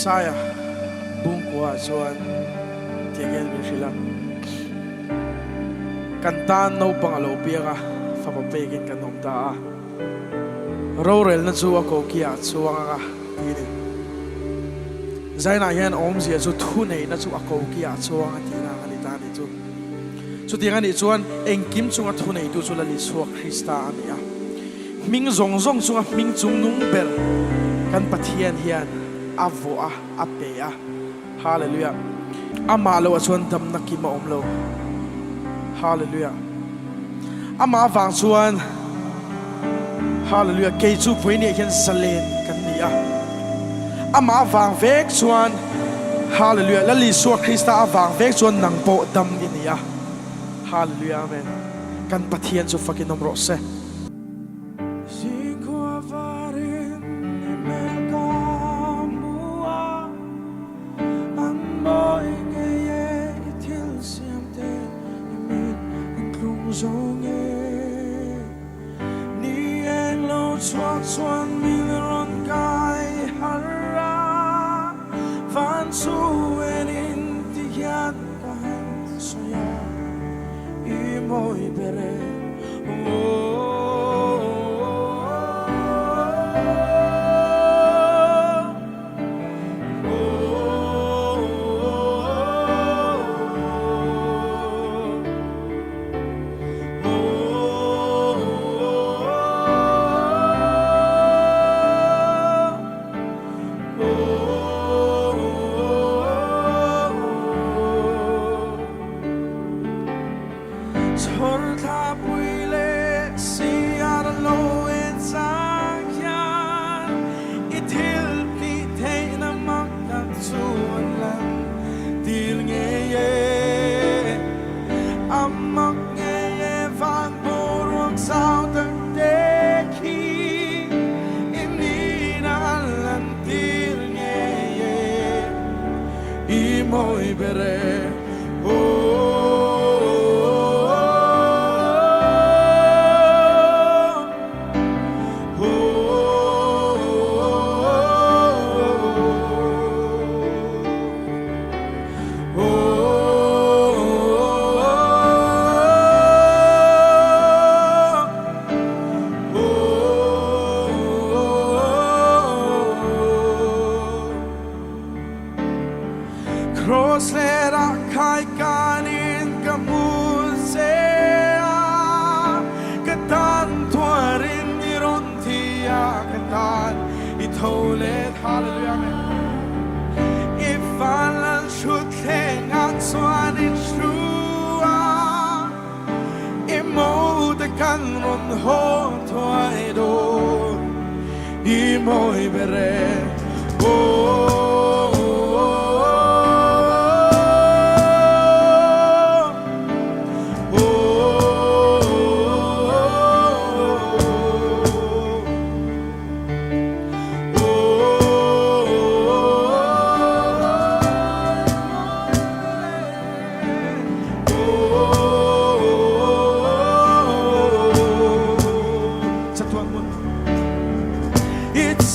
Messiah bung kwa chuan tiangel mi hrilam kan tan no pangalo pianga fa pa pekin kan nom ta rorel na chu ko kia chuanga tini zaina hian om zia chu thu nei na chu ko kia chuanga tina ani ta ni chu tiang ani chuan engkim chunga thu nei tu chu la li suak Krista ania ming zong zong chunga ming chung nung ber kan pathian hian avoa apea hallelujah amalo chuan dam nakima omlo hallelujah ama wang chuan hallelujah ke chu poini hian salen kan nia ama wang vek chuan hallelujah lali suak Krista awang vek chuan nangpo dam nia hallelujah amen kan pathian chu fakin nomro se Chuan min ron kai hara van su en in tiat kan soya I moi bere moi bere cross lera kai kanin kamusea katan tuarin iron tia katan itole hallelujah ifalan should hang out so an trua imo the kan on ho toido imo ibere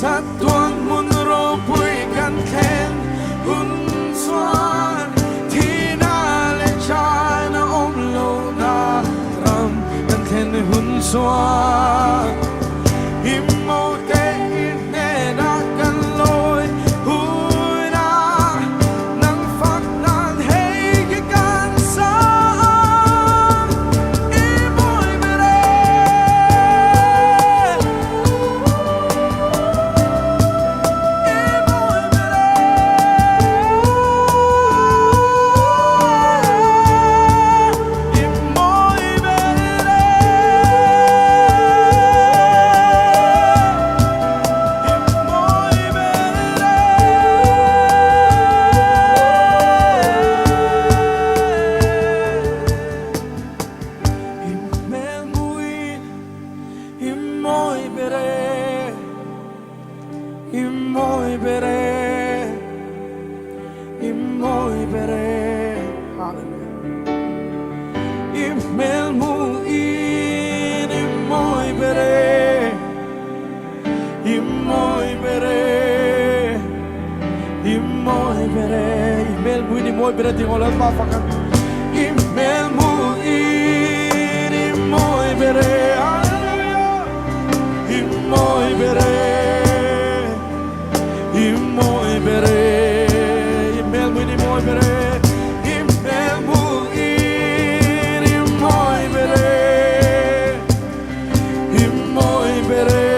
Sa tuan mun ro pui kan khen hun swan tina le chana om lo na ram kan khen hun swan immo te ne na kan loi hui na nang fak nan hei ki kan sa imoi mere Imel mu ni moi bere ting olat pa fakan. Imel mu ni moi bere. Hallelujah. Imoi bere. Imoi bere. Imel mu ni moi bere. Imel mu ni moi bere. Imoi bere.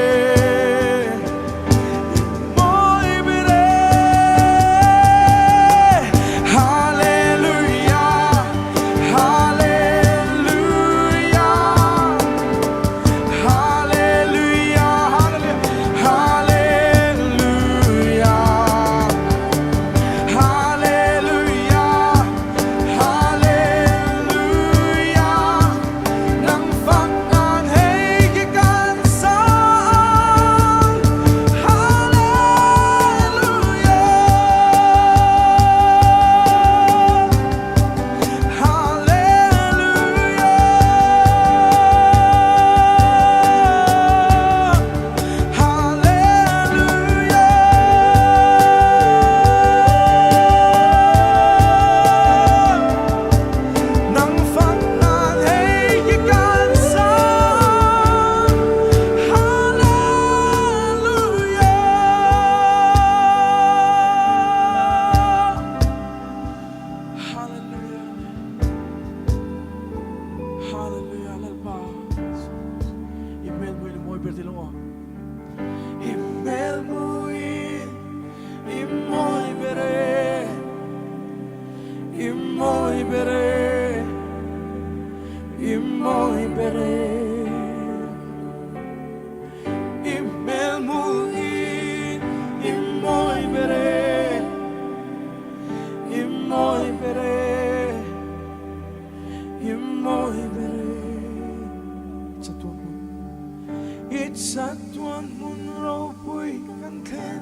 Sa tuan mun rau pui kan khen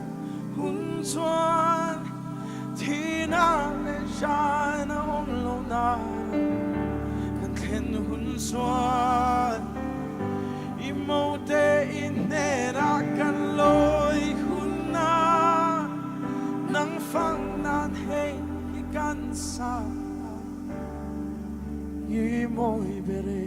hun xuan thi na le sha na om lo na kan khen hun xuan i mo te in ne ra kan loi hun na nang phang nan hey i kan sa i moi bere.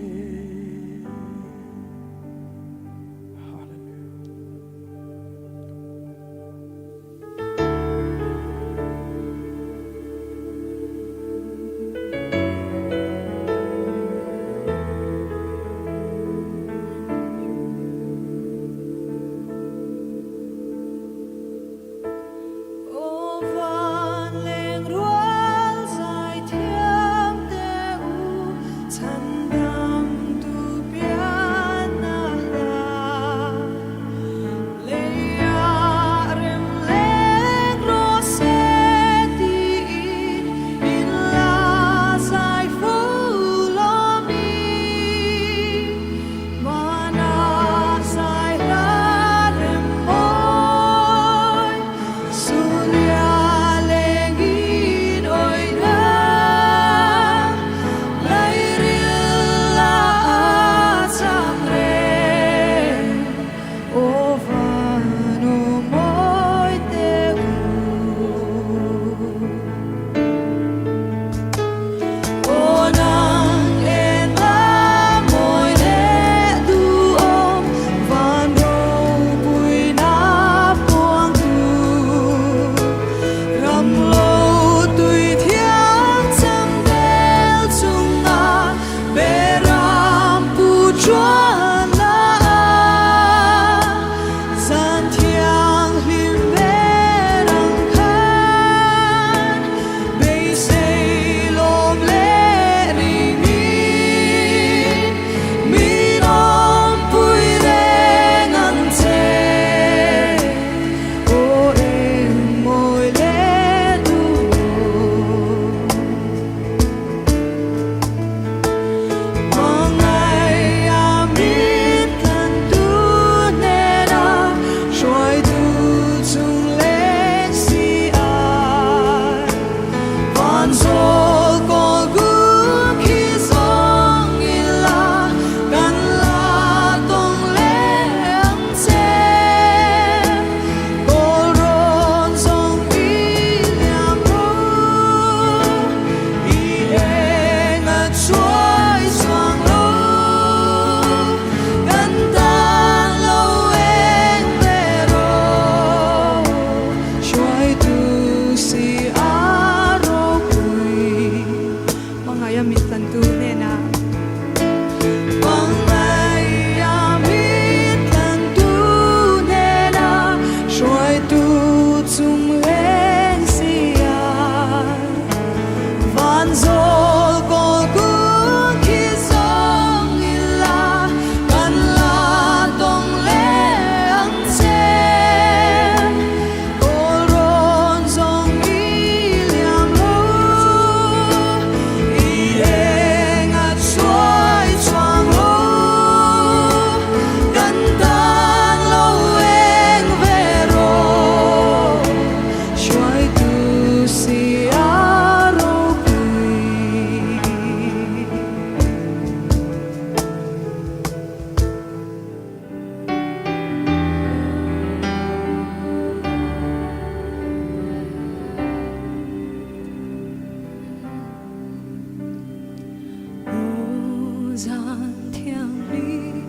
gian thiêng liêng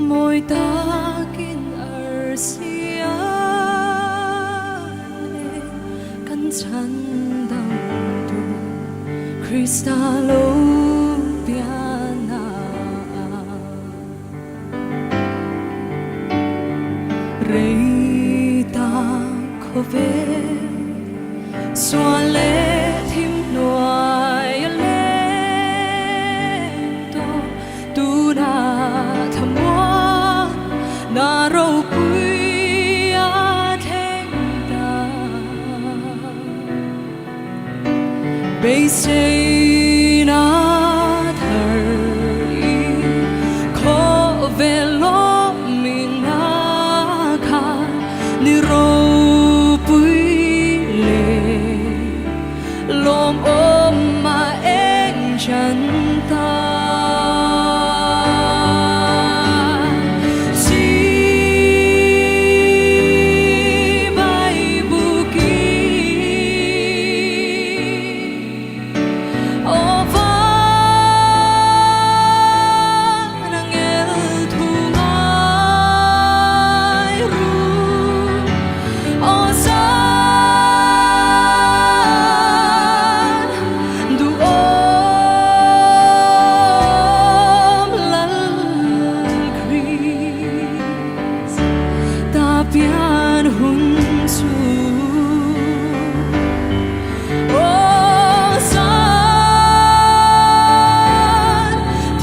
môi ta kín ở xia căn chăn đau tu Krista lâu piana rei ta khó về xóa lệ thêm nuôi na râu quý thênh ta bây xây na thở khó về lo mình na khá ni râu quý lệ lom ôm mà anh chân ta pian hun su o san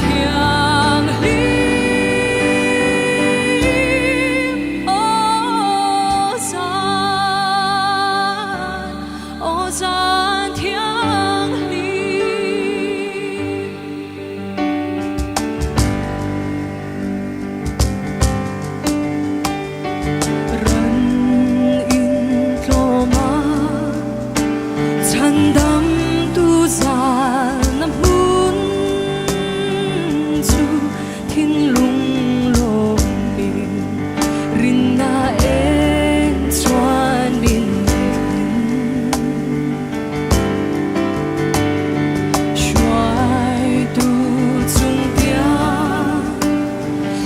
thiang lim o san thiang lim đắm tu già nằm muốn chu thiên lung lom biển rin na en chuan in xoay tu chung tia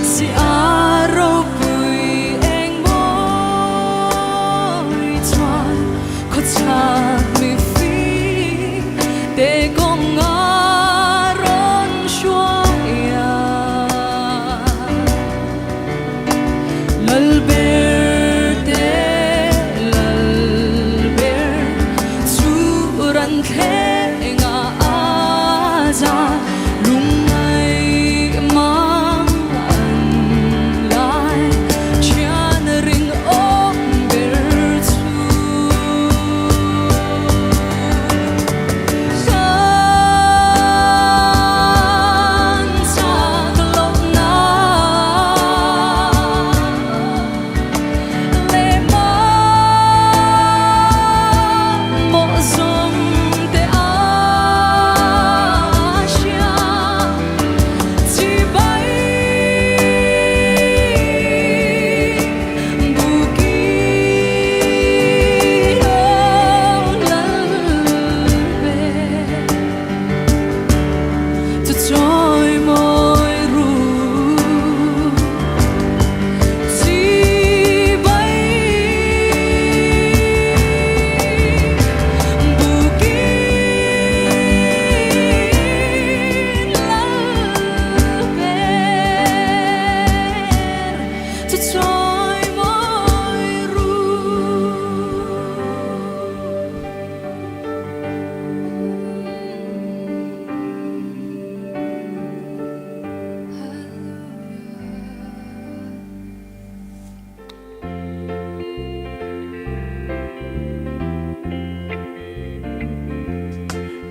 si a râu bụi anh môi chuan khó cha để con ngã rón xoaya lal ber suran the nga aza lung ai mang an lai chian ring om ber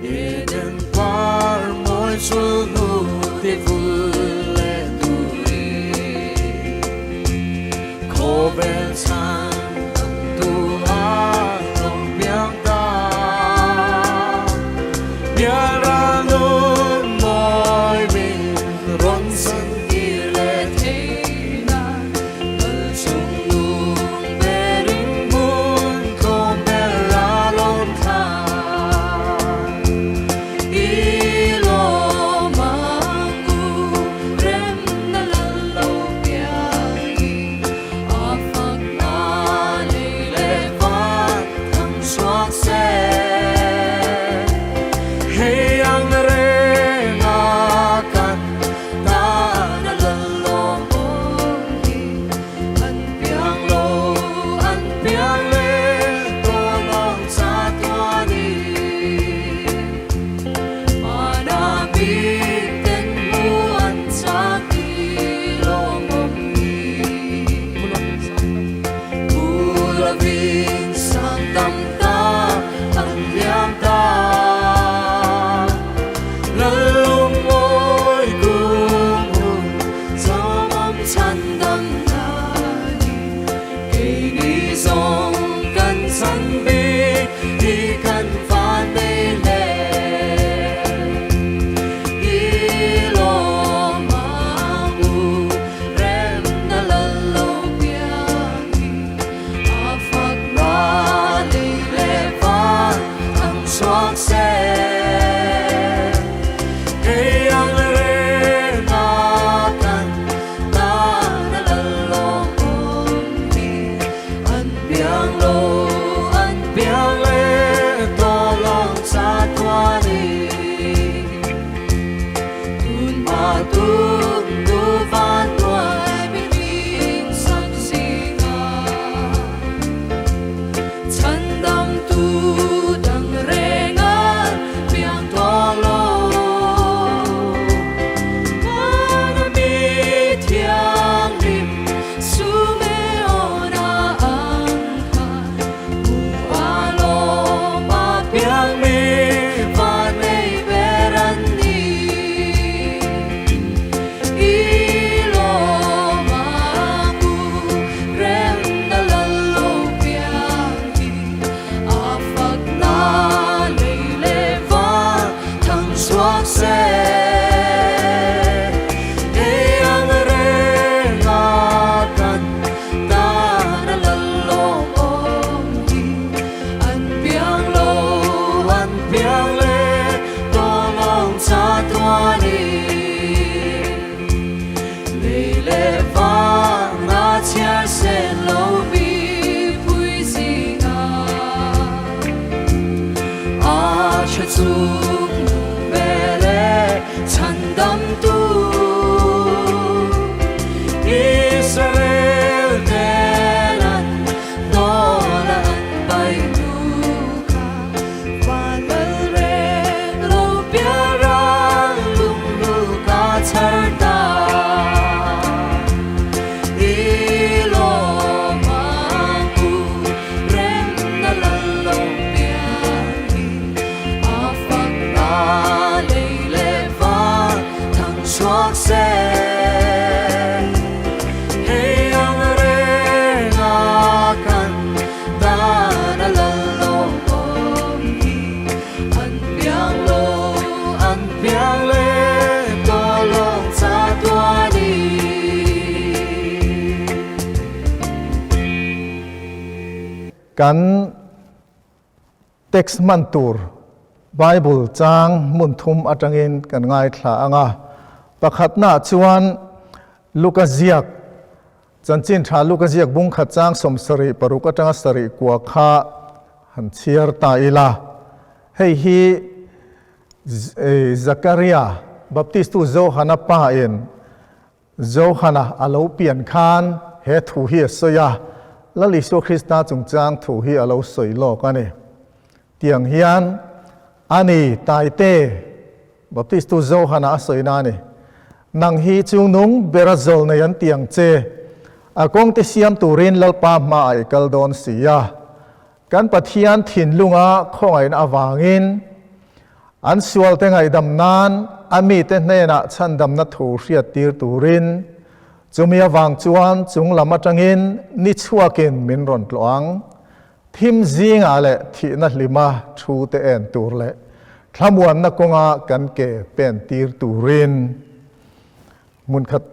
Eden par môi sunu te vule tui ko ben san tu a long biang ta bia ra luôn môi mình ron san ile te na al chung nu berin mun ko bella lon ta ilo ma chung bele chan dam tu Israel telan dolan bay du ka walal re lo piara lung lu ka char ta ilo mangu rem na lalo piari afak na leile va thang chuak seกันเท็กซ์มันตูร์ไบเบิลจางมุนทุมอัจงินกันง่ายขลาอ่ะประคัดหน้าชวนลูกเจียกจันจินชาลูกเจียกบุ้งขัดจางสมสริปรุกจังสริกัวข้าหันเชียร์ตาอิลาให้ฮีซักริยาบัพติสตุโจฮานาป้าเอ็นโจฮานาอาลูเปลี่ยนคานเฮทูเฮียสยาและลิซูคริสต์จงจางถูฮีอาลูสวยโลกันนี่เตียงเฮียนอันนี้ตายเต้บัพติสตุโจฮานาสวยนานี่นังฮีจุงนุงเบราโซลในยันเตียงเจอากงติเซียมตูรินลลปามาไอกัลดอนเสียกันปะเทียนถิ่นลุงอาของไอ้นาวางินอันสวลเตงไอดำนานอามีเตเนนะชันดำนัทูเรียตีร์ตูรินจุมีวางจวนจุงลำมาจังอินนิชัวกินมินรอนหลวงทิมจิงอะไรที่นัดลิมาชูเตเอ็นตูร์เล่ขมวนนักกงอากันเกเป็นตีร์ตูรินมุนขัด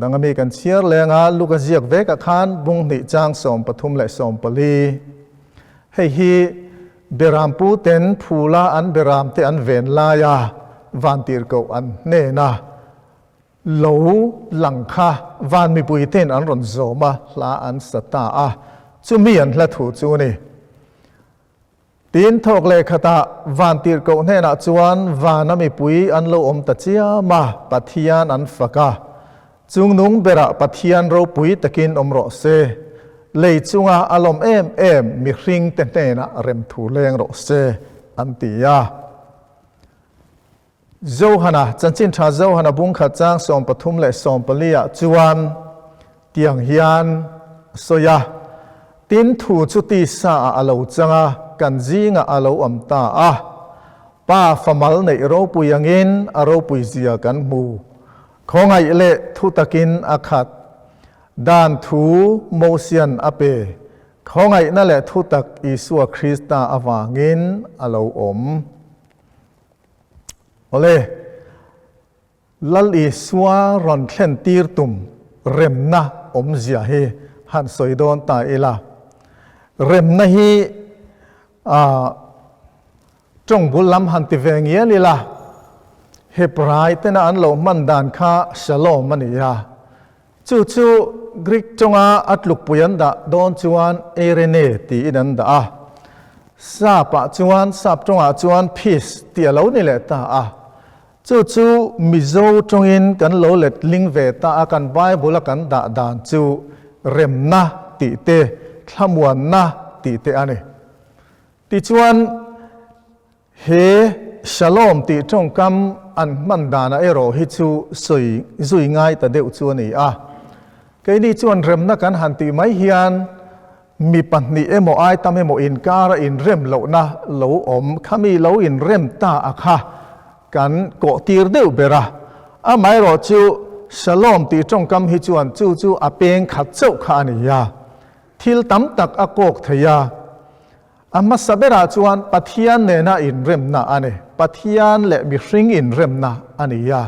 ดังมีกันเชียร์แรงอาลูกเจียกเวกขานบุงนิจางสมปทุมและสมปลีให้ฮีเบรามปูเต็นพูลาอันเบรามเตอันเวนลายาวันตีร์เกอันเนนะโหลหลังคาวันมีปุยเต็นอันรอนโซมาลาอันสตาอาจุมีอันละถูจูนี่ตีนทอกเลขตาวันตีร์เกเนนะจวนวานามีปุยอันโลอมตะเจียมาปัทยานอันฟักาจุงนุงเบระปัทยานเราปุยตะกินอมรอเซเลยจุงอาอารมณ์เอ็มมีริงเตนเตนะเริ่มถูแรงรอเซอันตียาโจฮานะจันจินชาโจฮานะบุงขัดจางสมปทุมและสมปลียจวนเตียงเฮียนโซยาตินถูจุติสาอาลูจังอากันจีงอาลูอัมตาอาป้าฟมัลในเราปุยงินอาเราปุยเจียกันมูของไอเละทุตกินอาคัดด้านถูโมเซียนอเปของไงนั่นแหละทุตักอิสุคริสตาอวางินอาลูอมโอเลลัลอิสวารอนเทนตีร์ตุมเร็มนะอมเจียเฮหันสวยโดนตาเอลาเร็มนะฮีจงบุลลัมหันติเวงเยลิลาเฮบรายเตนะอันโลมันดานข้าชโลมันยาจู่กรีกจงอาอัดลุกปุยันดาโดนจวนเอเรเนตีนันดาซาปะจวนซาบจงอาจวนพีสตีเหล่านี่แหละตาจู่มิโซจงอินกันโลเล็ดลิงเวตากันไบบุลกันดาดานจู่เร็มนะตีเตขมวนนะตีเตอันนี้ตีจวนเฮชโลมตีจงกำอันมันดานะเอโรฮิจูสวยง่ายแต่เดียวจวนนี่ก็นี่จวนเริ่มนักการหันตีไม่เฮียนมีปัญหาเอโมไอทำให้โมอินการอินเริ่มเหล่านะเหล่าอมขามีเหล่าอินเริ่มตาอาคากันโกตีร์เดียวเบระไม่รอจูฉลองตีจงกำฮิจวนจู่อาเปงขัดเจ้าขานิยาทิลตั้มตักอากกเทียมาสับเบระจวนปัทยานเนน่าอินเริ่มนะอันนี้ปัทยานและมีริงอินเริ่มนะอันนี้ยา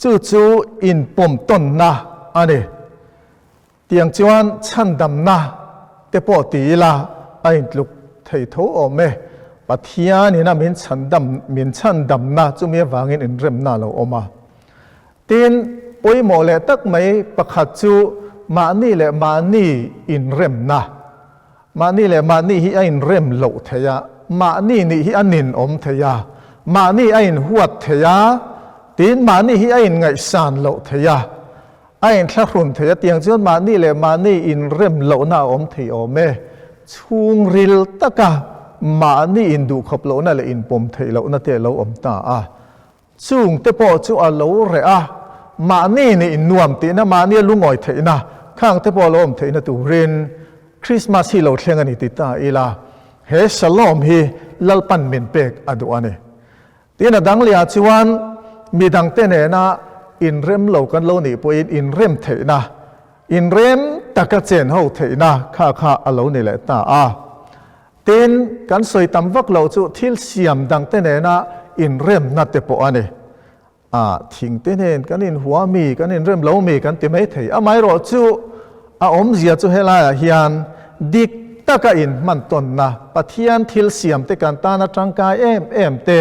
จู่อินปมต้นนะอันนี้เตียงจวนชันดำนะเตปอตีละไอ้ลูกไทยทูอเมปัทยานี่นะมินชันดำนะจุมีวางินอินเริ่มนะเราอมาตีนปุยโมเลตักไม่ประคัดจูมานี่แหละมานี่อินเริ่มนะมานี่แหละมานี่ฮิอินเริ่มเหล่าเทีย มานี่นี่hi anin om theya ma ni ain huat theya tin ma ni hi ain ngai san lo theya ain thla hrun theya tiang chuan ma ni le ma ni in rem lo na om thei ome chung ril taka ma ni in du khop lo na le in pom thei lo na te lo om ta a chung te po chu a lo re a ma ni ni in nuam ti na ma ni lungoi thei na khang te po lo om thei na tu rin Christmas hi lo thleng ani ti ta ila he shalom hi lalpan min pek adu ane tina dang lia chuan mi dang te ne na in rem lo kan lo ni po in rem thei na in rem taka chen ho thei na kha kha alo ni le ta a tin kan soi tam vak lo chu thil siam dang te ne na in rem na te po ane thing te nen kan in huwa mi kan in rem lo mi kan ti mai thei a mai ro chu a om zia chu hela hian dik taka in man ton na pathian thil siam te kan ta na tangkai em te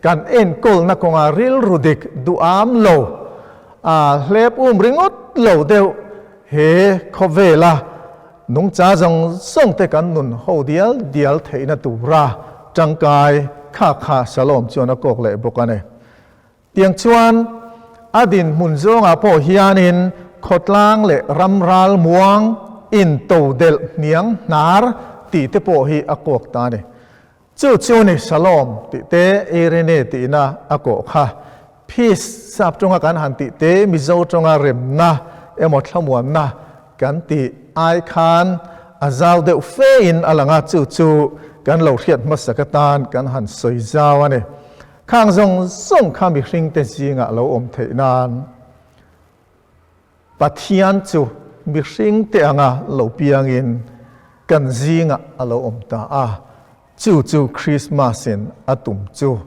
kan en kol na konga ril rudik du am lo hlep ringot lo deu he khovela nung cha jong song te kan nun ho dial theina tu ra tangkai kha kha shalom chona kok le bokane tiang chuan adin mun zonga po hianin khotlang le ramral muang in to del niang nar ti te po hi akok ta ne chu ni shalom ti te erene ti na ako kha peace sap tonga kan han ti te mizo tonga rem na emot thlamuam na kan ti ai khan azau de fe in alanga chu kan lo riat masakatan kan han soi zaw ane khang zong kha mi hring te jinga lo om thei nan pathian chu mi hring te anga lo piang in kan zinga alo om ta a chu Christmas in atum chu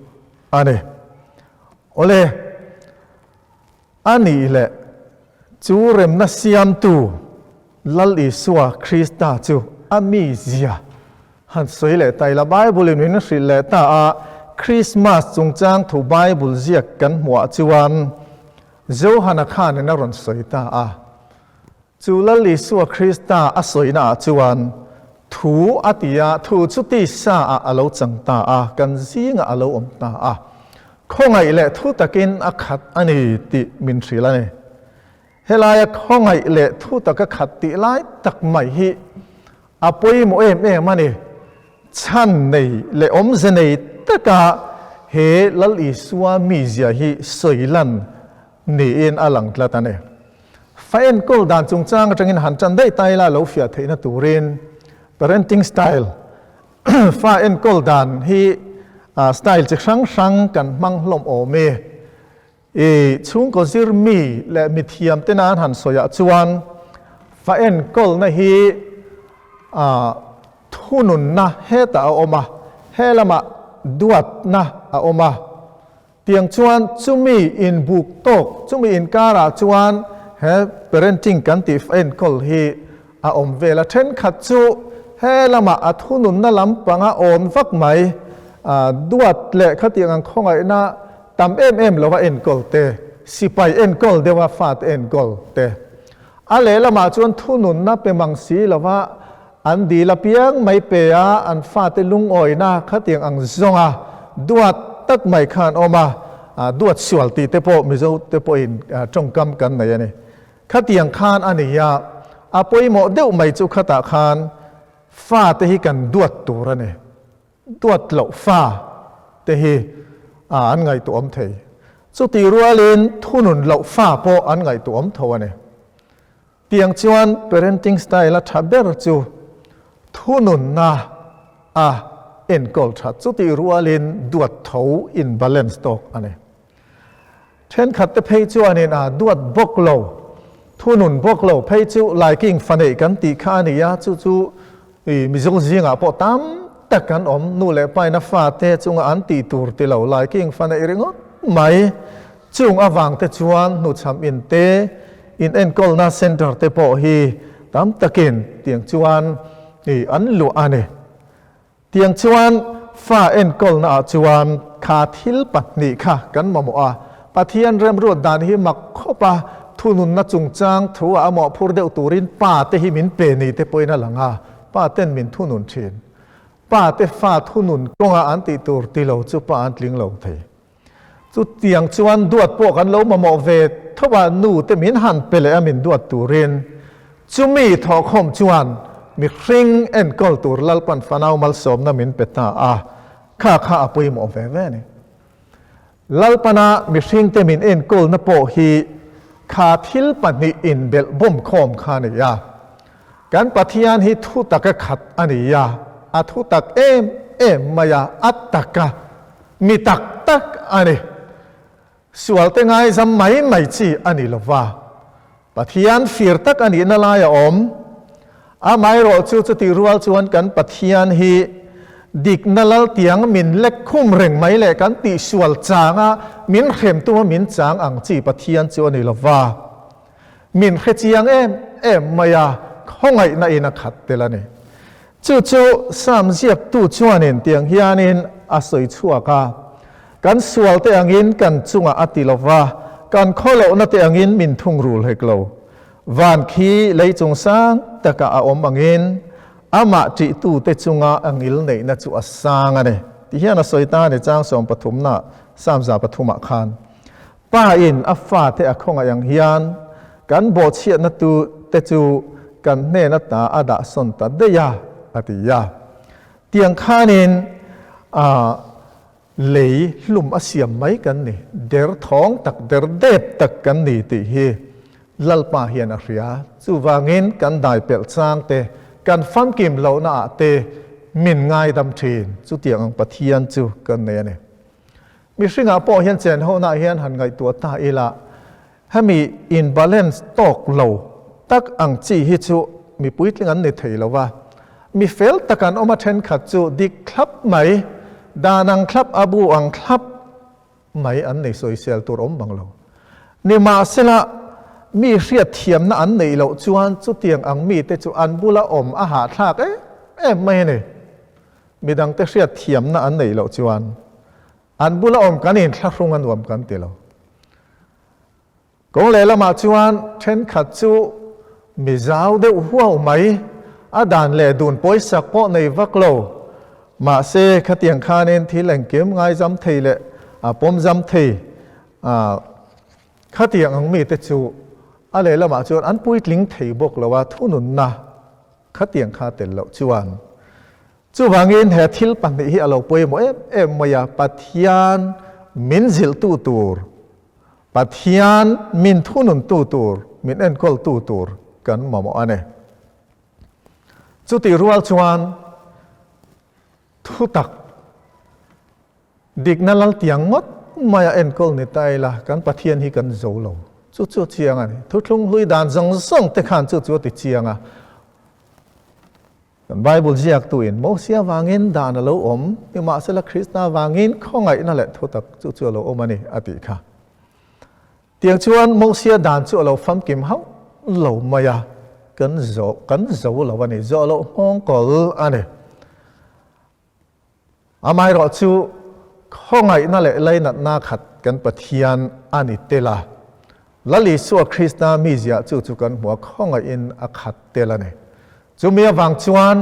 ane ole ani le chu rem na siam tu lal iswa Krista chu ami zia han soi le tai la Bible in ri le ta a Christmas chung chang thu Bible zia kan hwa chuan Zohana khan na ron soi ta a chu lal iswa Krista a soi na chuan thu atia thu chuti sa a alo chang ta a kan zinga alo om ta a khongai le thu takin akhat ani ti min thrila ne helaya khongai le thu taka khat ti lai tak mai hi apoi mo em ani chan nei le om zenei taka he lal iswa mi zia hi soilan ni in alang tlatane fain kol dan chung chang atangin han chan dei tai la lo fia theina turin parenting style fa en kol dan hi style chi sang kan mang hlom o me chung ko zir mi le mi thiam te nan han soya chuan fa en kol na hi thunun na heta a oma helama duat na a oma tiang chuan chumi in buk tok chumi in kara chuan he parenting kan ti fa en kol hi a om vela then khat chu helama athunun na lampanga on vak mai duat le khatiang ang khongai na tam em lo wa en kol te sipai en kol dewa fat en kol te ale lama chuan thunun na pe mangsi lova an di la piang mai pe a an fat te lung oi na khatiang ang zonga duat tak mai khan oma duat sual ti te po mizo te po in tongkam kan na yani khatiang khan ania apoi mo deuh mai chu khata khan fa te hi kan duat tur ane duat lo fa te hi an ngai tu om thei chu ti rualin thunun lo fa po an ngai tu om tho ane tiang chuan parenting style a thaber chu thunun na en kol that chu ti rualin duat tho in balance tok ane then khat te phei chuan in duat bok lo thunun bok lo phei chu liking fanei kan ti kha ania chu mi zong zinga po tam takan om nu le pai na fa te chunga an ti tur te lo liking fan e ringo mai chung awang te chuan nu cham in te in en kol na center te po hi tam takin tiang chuan an lu ane tiang chuan fa en kol na chuan kha thil patni kha kan mamo a pathian rem ru dan hi mak khopa thunun na chung chang thu a mo phur deuh turin pa te hi min pe ni te poina langa pa ten min thunun thin ป้าเตฟ้าทุนุนกงอันติตูร์ติโลจุป้าอันลิงโลเทจุดเตียงชวนดวดพวกกันโลมาโมเวทว่านูเตมินหันเปเลยมินดวดตูเรนจุมีทอคมชวนมีคริงเอ็นกอลตูร์ลัลปันฟานาวมัลสมนามินเปตาข้าอปุยโมเวนี่ลัลปนามีคริงเตมินเอ็นกอลนโปฮีข้าทิลปันนีอินเบลบ่มคอมข้านี่ยาการปฏิญาณฮิทุตักขัดอันนี้ยาอาทุตักเอ็มมายาอัตตักมีตักอันนี้ส่วนแต่ไงจำไม่จีอันนี้ลว่าปฏิญาณฟิรตักอันนี้นั่นลายอมไม่รอจูจะติรัวชวนกันปฏิญาณฮีดิกนั่นลเตียงมินเล็กคุ้มเร่งไม่เล็กกันติส่วนจางมินเข้มตัวมินจางอังจีปฏิญาณชวนนี้ลว่ามินเขจียงเอ็มมายาห้องไอ้นั่นขัดเตละนี่จู่สามเสียบตู้ชวนเตียงฮิอานินอาศัยชั่วกันสวลเตียงอินกันจุงอาติลวากันข้อเลวนัเตียงอินมินทุ่งรูลให้กลาววันขี้เลยจงสร้างแต่กะอาอมอังอินอามาจิตูเตจุงอังอิลในนัจุอาสางอันนี้ที่เฮียนสวยตาในจ้างสมปฐุมน่ะสามจาปฐุมคานป้าอินอัฟฟาเตอคงอย่างฮิอันกันบทเชียนัตุเตจูกันเนนัตตาอาดาสนตัดเดียอติยาเตียงข้านินเลยลุมอาเซียมไม่กันนี่เดรท้องตักเดรเด็บตักกันนี่ติเฮลัลปาเฮียนอาเรียจูวางินกันได้เปิลซางเตกันฟังกิมเหล่านาเตมินง่ายดำเทนจูเตียงปะเทียนจูกันเนี่ยมีสิ่งอาปอเฮียนเจนเขาหน้าเฮียนหันไงตัวตาเอละให้มีอินบาลานซ์ตกเหล่าตักอังจีฮิจูมีปุ้ยลิงันในเทยแล้วว่ามีเฟลตะกันออกมาเทนขัดจูดิคลับไหมดานังคลับอาบูอังคลับไหมอันในโซเชียลตัวอมบังเรานี่มาเสละมีเรียดเทียมนะอันในเราจวนจุดเตียงอังมีแต่จวนอันบุละอมอาหารทากไม่เนี่ยมีดังแต่เรียดเทียมนะอันในเราจวนอันบุละอมกันเองทักรงอันรวมกันเตเรากงเลยละมาจวนเทนขัดจูมีเจ้าเดือหัวไหมอาดานเล่ดูนปอยสักปอในวักโลมาเสขเตียงคานินที่แหล่งเก็บง่ายจำเทยเลยปมจำเทยขเตียงอังมีแต่จูอะไรละมาจวนอันปุยลิงเทยบอกเลยว่าทุนุนนะขเตียงคาเตลเราจวนจูบางเงินเหตุทิลปันที่เราปุยโมมายาปัทยานมินซิลตูตูร์ปัทยานมินทุนุนตูตูร์มินเอ็นคอลตูตูร์กันมาโมอันเนจุดที่รัวจวนทุตักดิกนั่นลัลเตียงงดมายาเอ็นกอลในไตละกันปะเทียนที่กันโจโลจุดเชียงอันนี้ทุกลุงลุยดานจังส่งแต่ขันจุดติดเชียงกันไบเบิลเรียกตัวเองโมเสียวางเงินดานเราอมที่มาเสละคริสต์นาวางเงินข้องไงนั่นแหละทุตักจุดเราอมอันนี้อติค่ะเตียงชวนโมเสียดานจุดเราฟังกิมเขาเรามายากันโจเราวันนี้โจเราห้องกอลอันนี้ไม่รอจูข้องไงนั่นแหละเลยนัดนาขัดกันปะเทียนอันนี้เตละละลิสัวคริสต์นามิเซียจูกันหัวข้องไงอินอาขัดเตละเนี่ยจูมีวังจวน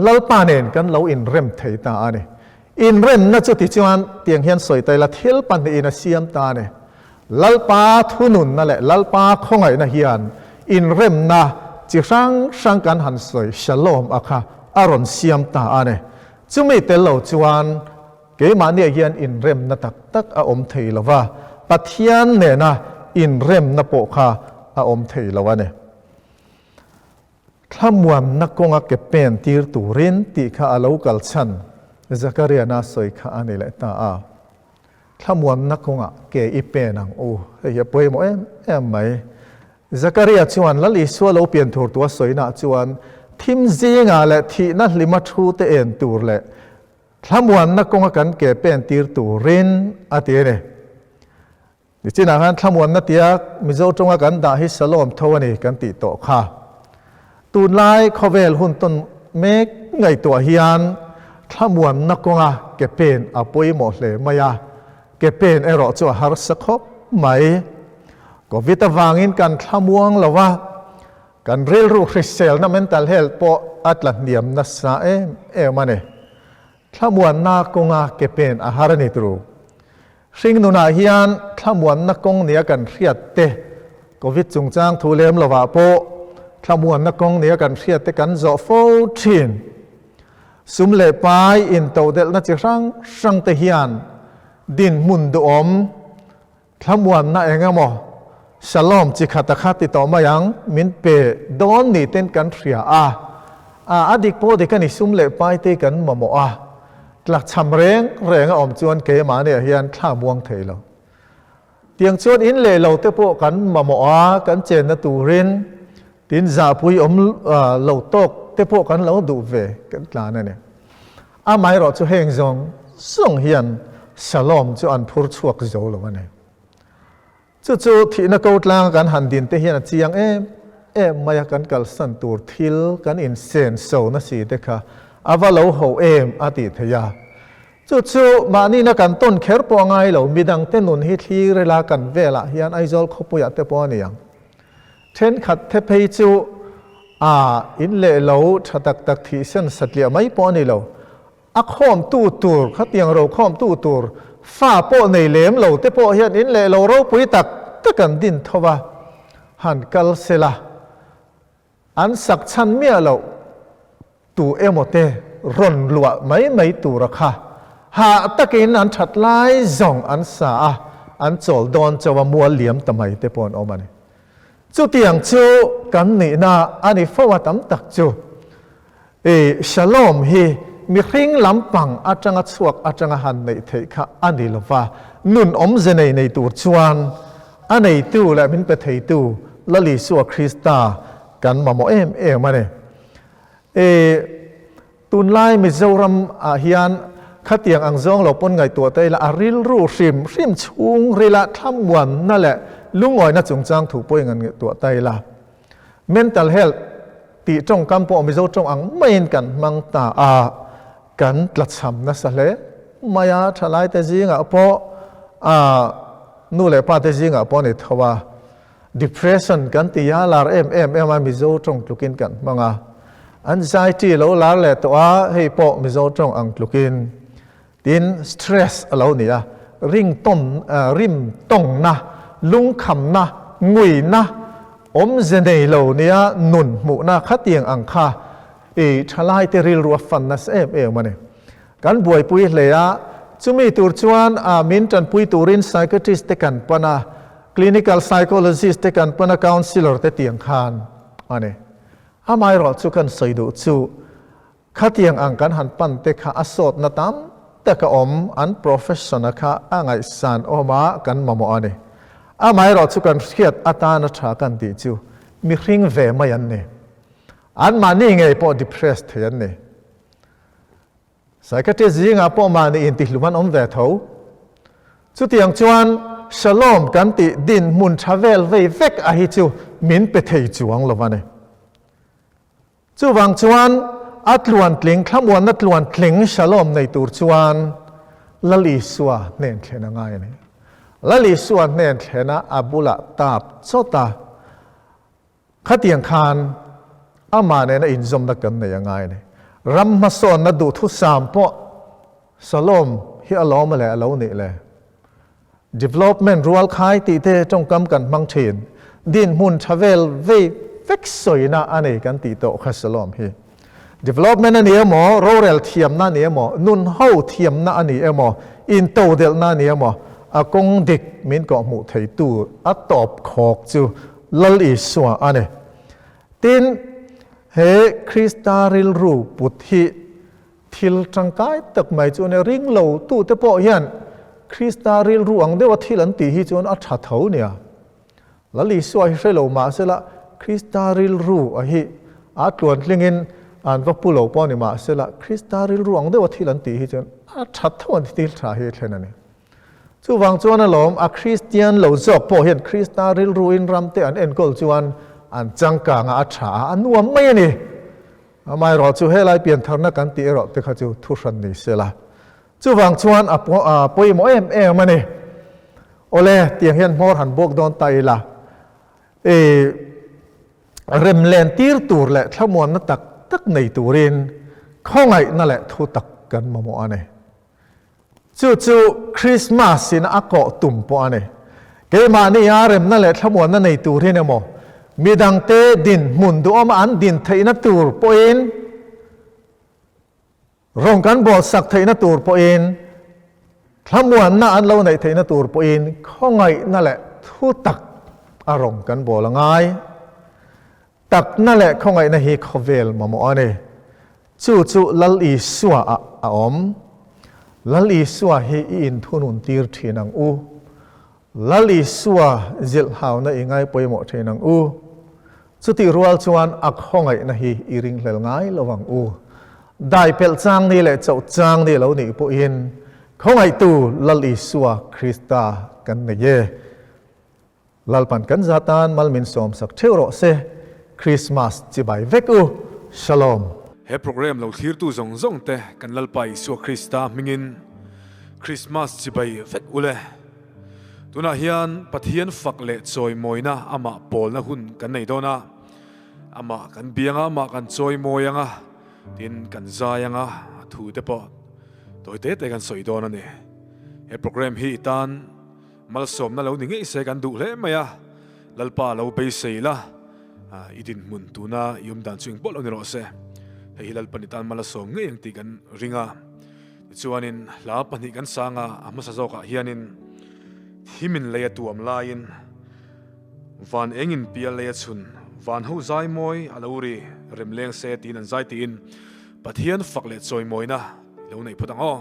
เล่าปานเองกันเล่าอินเริ่มเทตาอันนี้อินเริ่มนั่นจุดที่จวนเตียงเฮียนสวยแต่ละเทลปันอินเสียมตาเนี่ยลัลปาทุนุนนั่นแหละลัลปาข้องไงนะเฮียนอินเริ่มนะจิรังกันหันสวยฉลองอาคาอารอนเสียมตาอันนี้จุไม่เตลจวนเกี่ยมันเนี่ยยันอินเรมนัตักอาอมเทลว่าปัทยันเนี่ยนะอินเรมนับโปคาอาอมเทลว่าเนี่ยถ้ามวนนักกงเก็บเป็นตีร์ตูรินตีข้าอาลูกัลชันจักรียนาสวยข้าอันนี้แหละตาถ้ามวนนักกงเกี่ยอีเป็นนังโอ้เฮียป่วยมั้ยไหมจักรียจวนละลิสัวเราเปลี่ยนตัวสวยน่ะจวนทิมจีงาและที่นั่นลิมาทูเตเอ็นตูร์เลยถ้ามวนนักกงกันเก็บเป็นตีร์ตูรินอาทิเน่ดิฉันอ่านถ้ามวนนักเตียมิโซจงกันด่าฮิสโลมทวนีกันติโตข้าตูนไลคอเวลหุ่นต้นเมกไงตัวเฮียนถ้ามวนนักกงเก็บเป็นอาปุยหมดเลยมายาเก็บเป็นไอรอจัวฮาร์สคบไหมก็วิตาวางินกันถ้ามวงละว่ากันเรียลรูคริสเซลนั่น mental health พออัตลันเดียมนัสซามันเนี่ย ถ้ามวนนักกงาเก็บเป็นอาหารนิตรูสิ่งนู้นอาเฮียนถ้ามวนนักกงเนียกันเครียดเตโควิดจงจางทุเลมละวะโปถ้ามวนนักกงเนียกันเครียดเตกันโจโฟชินสุมเล่ไปอินโตเดลนัดจังเตเฮียนดินมุนดูอมถ้ามวนนักเองมอฉลองจิขัดขัดติดต่อมายังมินเปโดนนี่เต้นกันเสียอดีตพอดีกันนี่สุมเล่ไปเตกันมาโมหลักชำเรงอมจวนเกมาเนี่ยเฮียนข้ามวงเทเราเตียงจวนอินเล่เราเตปกันมาโมกันเจนตูรินตินจ่าปุยอมเราตกเตปกันเราดูเวกันกลานั่นเนี่ยไม่รอจะเฮงจงส่งเฮียนฉลองจวนพูดชวกโจลวันนี้จู่ๆที่นักกฎลางกันหันดินเตเฮียนจียงมาอยากกันกัลสันตูร์ทิลกันอินเซนโซนั่นสิเด็กค่ะอาว่าเราเขาอดีตยาจู่ๆมานี่นักการต้นเขรปองไงเรามีดังเต้นนุนฮิตที่เวลากันเวลาเฮียนไอจอลขบุยเตปอนี่ยังเช่นขัดเทพจู่อินเล่เราชัดตักที่เส้นสัตว์เลี้ยไม่ปอนี่เราข้อมตู้ตูร์ขัดยังเราข้อมตู้ตูร์ฝ้าโปในเหลมเราเตปอเฮียนอินเล่เราปุยตักตะกันดินทว่าหันกัลเซลาอันสักชันเมียเราตูหมดเตร่นหลวไม่ตูราคาหาตะกินอันชัดไล่จ่องอันสาอันโจลดอนจะว่ามัวเหลี่ยมทำไมเตปอนออกมาเนี่ยจู่เตียงจู่กันนี่นะอันนี้ฟ้าตั้มตักจู่ฉลองฮีมีริงลำปังอาจังสวกอาจังหันในเทค่ะอันนี้ละว่านุนอมเจในตัวจวนอันในตัวและมินเปเทตัวละลิสัวคริสตากันมาโมมาเนี่ยตุนไล่มิโซรัมเฮียนขัดยังอังซองเราปนไงตัวเตยละอาริลรูริมชุงเรละทำวันนั่นแหละลุงอ้อยน่าจงจางถูกป่วยเงินตัวเตยละ mental health ตีจงกำปอมิโซจงอังไม่เห็นกันมังตากันกลัดซ้ำนั่นสิเลยมายาทลายแต่จริงพอนู่นเลยป้าแต่จริงพอเนี่ยทว่า depression กันตียาลาร์มิโซจงลุกินกันมังanxiety เราลาเล่ตัวให้พอมิโซจงอังลุกินดิน stress เราเนี่ยริมต้งนะลุงคำนะงุยนะเจเนเราเนี่ยนุนหมู่นะขัดยังอังคาทลายเตริลรัวฟันนะมันเนี่ยการบวยปุยเลยจุมีตัวจวนมินจันปุยตัวริน psychiatrist กันปนะ clinical psychologist กันปนะ counselor เตียงคานอันนี้ไม่รอดสุกันใส่ดูจู่ขัดยังอังกันหันปันเตะอาสดนัตามแต่ก็อัน professional ค่ะไงสันออกมากันมาโมอันนี้ไม่รอดสุกันเครียดอัตานัชกันตีจู่มีริงเวมายันเนี่ยอันมานี่ไงพอ depressed ยันเนี่ยสักทีจริงพอมานี่อินทิลุมันเวทเอาจู่ที่ยังจวนฉลองกันตีดินมุนชาเวลเวกฮิจู่มินเปเทยจวงลวันเนี่ยจู่วังจวนอัตลวนกลิงขมวนอัตลวนกลิงฉลองในตัวจวนละลิสัวเน้นเทนง่ายเนี่ยละลิสัวเน้นเทนะอับุละตาบโซตาขัดยังคานมาเนี่ยนะอินซอมนักกันเนี่ยยังไงเนี่ยรัมมาสอนนัดดูทุสามปะสลมฮิอลอมาเลยอลอนี่เลย development รัวลขายตีเตจงกำกันมังเชนดินมุนชาเวลเวกสวยนะอันนี้กันตีโตขัสลมฮี development นั่นเนี่ยหมอโรเรลเทียมนั่นเนี่ยหมอนุนเฮาเทียมนั่นเนี่ยหมออินโตเดลนั่นเนี่ยหมออากงเด็กมินก็หมู่ไทยตูอัตตอบขอกจูลลิสวอันนี้ตินเฮคริสตาริลรูปุถิทิลจังกายตักไม่จวนริงเหลาตู้เตปอยันคริสตาริลรูอังเดวทิลันตีฮิจวนอัชเท้าเนี่ยลลิสวฮิเรโลมาเสละคริสตาริลรูอหิอัตลวนลิงินอันวัปุโลปอนิมาเสละคริสตาริลรูอังเดวทิลันตีฮิจวนอัชเท้าอันที่ทิลชาเฮเทนันนี่จู่วังจวนน่ะหลอมคริสเตียนเหลาจอกพอเห็นคริสตาริลรูอินรัมเตอันเอ็นกอลจวนอันจังกางอาชาอันนัวไม่นี่ไม่รอจู่ให้ไล่เปลี่ยนทางนักการตีรอเตเขาจู่ทุรันนี่เสียละจู่วังจวนปอยโมมานี่โอเล่เตียงเห็นมอหันบกโดนไตละเริ่มเล่นตีร์ตูร์แหละถ้ามวนนักตักในตูรินข้อไงนั่นแหละทุตัก กันมาโมอันเนจู่คริสต์มาสสินอากาตุ่มปอันเนเกมานี่อาเรมนั่นแหละทั้งหมดนั่นในตัวที่เนี่ยโมมีดังเตดินมุนดูอมอันดินไทยนัตูร์ปอินรองกันบอสักไทยนัตูร์ปอินทั้งหมดนั่นอันเราในไทยนัตูร์ปอินข้องไงนั่นแหละทุตักอารมณ์กันบอละไงตักนั่นแหละข้องไงนะฮีคเวลมาโมอันเนจู่ลัลอีสัวอาอมลัลอีสัวฮีอินทุนุนตีร์ทีนังอูลัลอีสัวจิลฮาวนะอิงไงปอยหมดทีนังอูสุดที่รัวจวนอักห้องไงนะฮีอิริงเลลไงระวังอูได้เปิลจางนี่แหละเจ้าจางนี่เราหนีปอินข้องไงตูลัลอีสัวคริสตากันเนเยลัลปันกันซาตานมัลมินสอมสักเทวโรเซคริสต์มาสจิบายเวกูชโลมเฮโปรแกรมเราทีร์ตูซงเตกันลัลไปสัวคริสตามิงินคริสต์มาสจิบายเวกุเลตัวน่าเฮียนปะเทียนฝักเละจอยมอยนะอามาปอลนะหุ่นกันในตัวนะอามากันเบียงอามากันจอยมอยยังอ่ะทินกันใจยังอ่ะถูเตปอตัวเตะกันสวยตัวนั่นเองเฮโปรแกรมฮีตันมาลสมนั่นเราหนิงไอเสกันดูเลยไหมอ่ะลัลปาเราไปเสียละอีดินมุนตัวน่ะยมดันจึงปอลเอาเนี่ยรอเสเฮียลัลปานิตันมาลสมเงี้ยยังตีกันริงอ่ะจวนนินลาปนิกันสางอ่ะมาสะโจกเฮียนินที่มินเลียตัวมลายินวันเองอินเปียเลียชุนวันหูใจมวยอาลูรีเริมเลี้ยงเซตีนันใจตีนปะเทียนฝักเล็ดจอยมวยนะแล้วในพุทธังอ้อ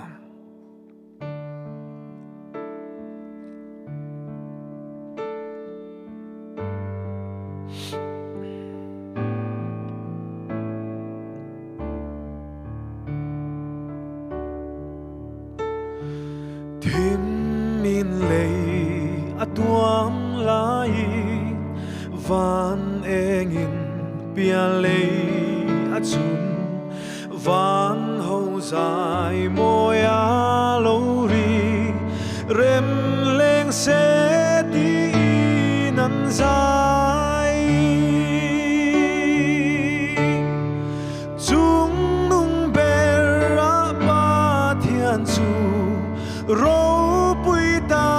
ทิมมินเลียตัวมลายวันเองอินเปียเลยอาจุนวันหูใจมวยอาลูรีเริ่มเล่งเสตีนันใจจุงนุ่งเบราบาเทียนจูโรปุยตา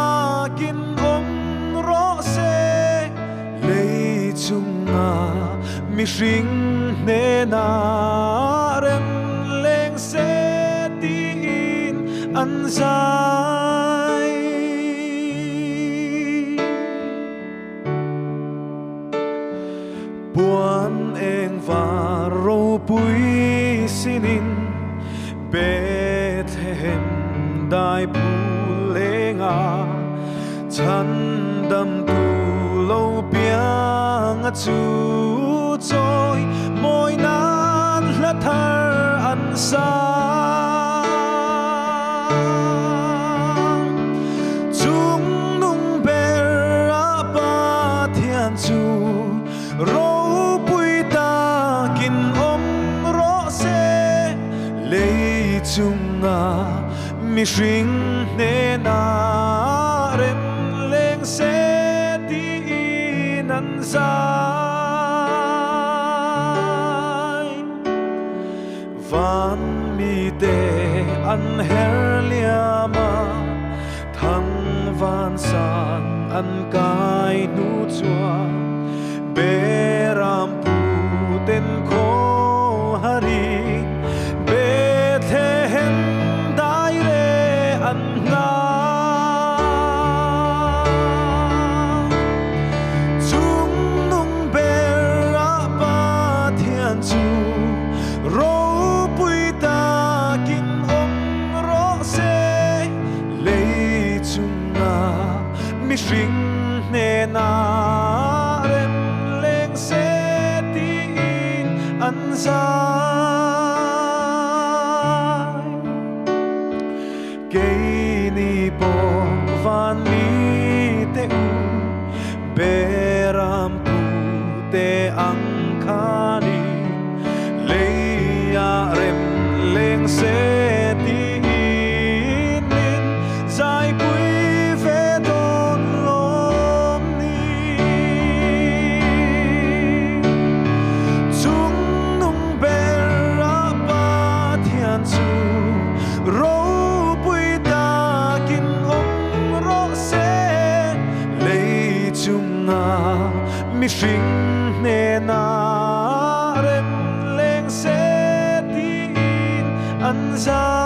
กินอมรอเซเลยจุงอามิชิงเนนาเรมเลงเซตีนอันใจปวนเองวาโรปุยสินินเบเทมได้พูเลงาฉันดำตูโลเปียงจูจอยมอยนานและเธออันสางจุงนุ่งเบราบาเทียนจูโรปุยตากินอมรอเซเลยจุงอามิชิงเนนาเรมเลงเซตีนันใจวันมีเตอันเฮเลียมาทั้งวันสังอันกายนูจัวเบรามปูเต็นโคฮารีเบเทเห็นได้เรอันนาจุงนุ่งเบราบาเทียนจูโรปุยตากินอมรอเซเลยจุงอามิชิงเนนาเรมเลงเซตีนอันใจเกนีโปวันมีเตอูเบรามปูเตอังคานีเลยาเรมเลงเซตีนินใจปุยเวดอนลมนี้จุงนุ่งเบราบาเทียนจู mi sing ne na rem leng se tin an zai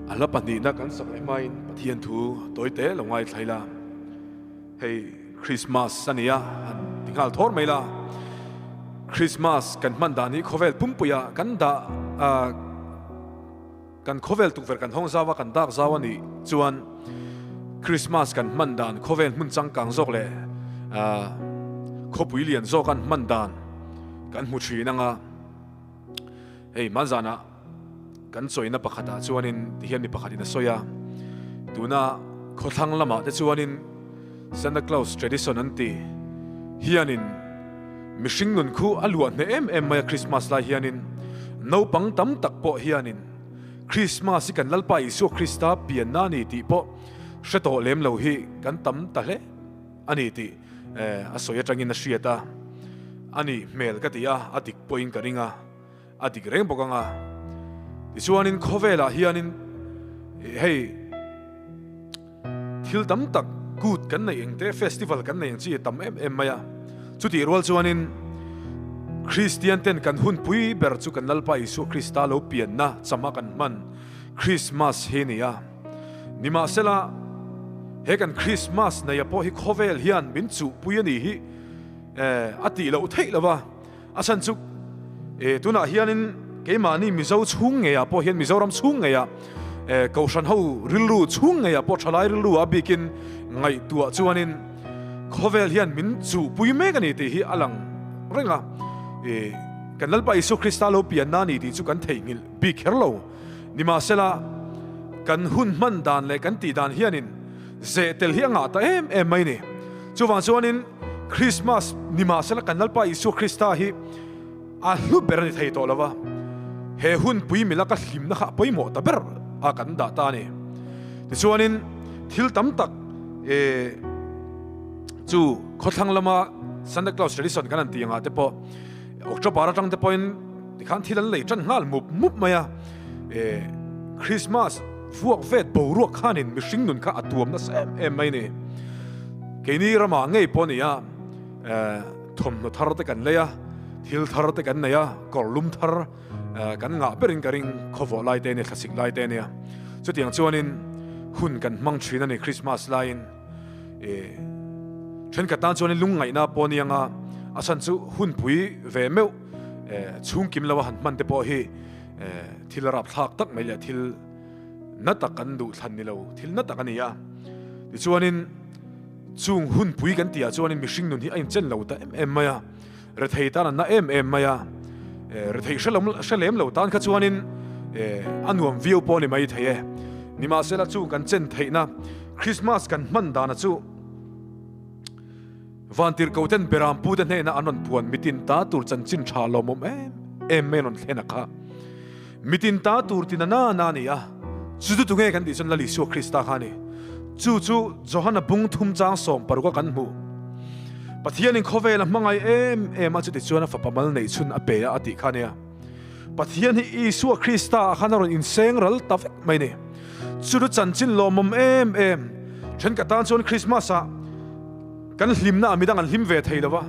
ala pani na kan sak ai mai pathian thu toite longai thaila hey Christmas ania tingal thor mai la Christmas kan mandani khovel pumpuya kan da kan khovel tukver kan hong zawa kan dak zawa ni chuan Christmas kan mandan khovel mun chang kang zok le khopui lian zo kan mandan kan mu thi nanga hey manzana kan soina pakhata chuanin hian ni pakhatina soya tuna khothang lama te chuanin Santa Claus tradition anti hianin mishing nun khu aluan ne em maya Christmas la hianin no pang tam tak po hianin Christmas kan lalpa Isu Krista pianna ni ti po hreto lem lo hi kan tam ta hle ani ti asoya tangin na hriata ani mel ka tia atik poin ka ringa atik reng bokanga tichuanin khovela hianin hey thil tam tak good kan nei engte festival kan nei chi tam em maya chuti rol chuanin Christian ten kan hun pui ber chu kan lalpa Isu Krista lo pian na chama kan man Christmas he nia nima sela he kan Christmas na ya po hi khovel hian bin chu pui ani hi ati lo thei lawa asan chu tuna hianin keimani mizo chung nge ya po hian mizoram chung nge ya kaushan ho rilru chung nge ya po thalai rilru abikin ngai tua chuanin khovel hian min chu pui me kan ni ti hi alang renga kan lalpa Isu Krista lo pianna ni ti chu kan theingil bi kherlo nima sela kan hun man dan le kan ti dan hianin ze tel hi anga ta em mai ni chuwang chuanin Christmas nima sela kan lalpa Isu Krista hi a hlu ber ni thei to lawa he hun pui mi la ka hlim na kha poimo ta ber a kan da ta ni ti chuanin thil tam tak chu khothang lama Santa Claus tradition kan an ti anga te po October atang te point ti khan thilan lei chan ngal mup maya Christmas fuak vet bo ruak khanin mishing nun kha atuam na sem em mai ni keini rama ngei ponia thom no thar te kan leya thil thar te kan neya korlum thar kan nga berin karing khovo lai te ne khasik lai te ne chu tiang chuanin hun kan mang thina ni Christmas line then ka tan chuanin lungai na ponianga asan chu hun pui ve meu chung kim lawa han man te po hi thil rap thak tak mai la thil na tak kan du thlan ni lo thil na tak ania ti chuanin chung hun pui kan tia chuanin mishing nun hi ain chen lo ta em maya re thei ta na em maya re thei shalem lo tan kha chuanin anuam view po ni mai thei nima sela chu kan chen thei na Christmas kan man da na chu vantir koten beram pudan ne na anon puan mitin ta tur chan chin tha lo mom em menon thena kha mitin ta tur tin na ni ya chu tu nge kan di chon lali Isu Krista khani chu Johanna bung thum chang som paruka kan mu pathian in khovel mangai em a chu ti chuan fa pamal nei chun a pe a ti khania pathian hi Isu Krista khanaron in seng ral ta vek mai ne chu tu chan chin lo mom em then ka tan chon Christmas a kan hlim na midang an hlim ve thei lawa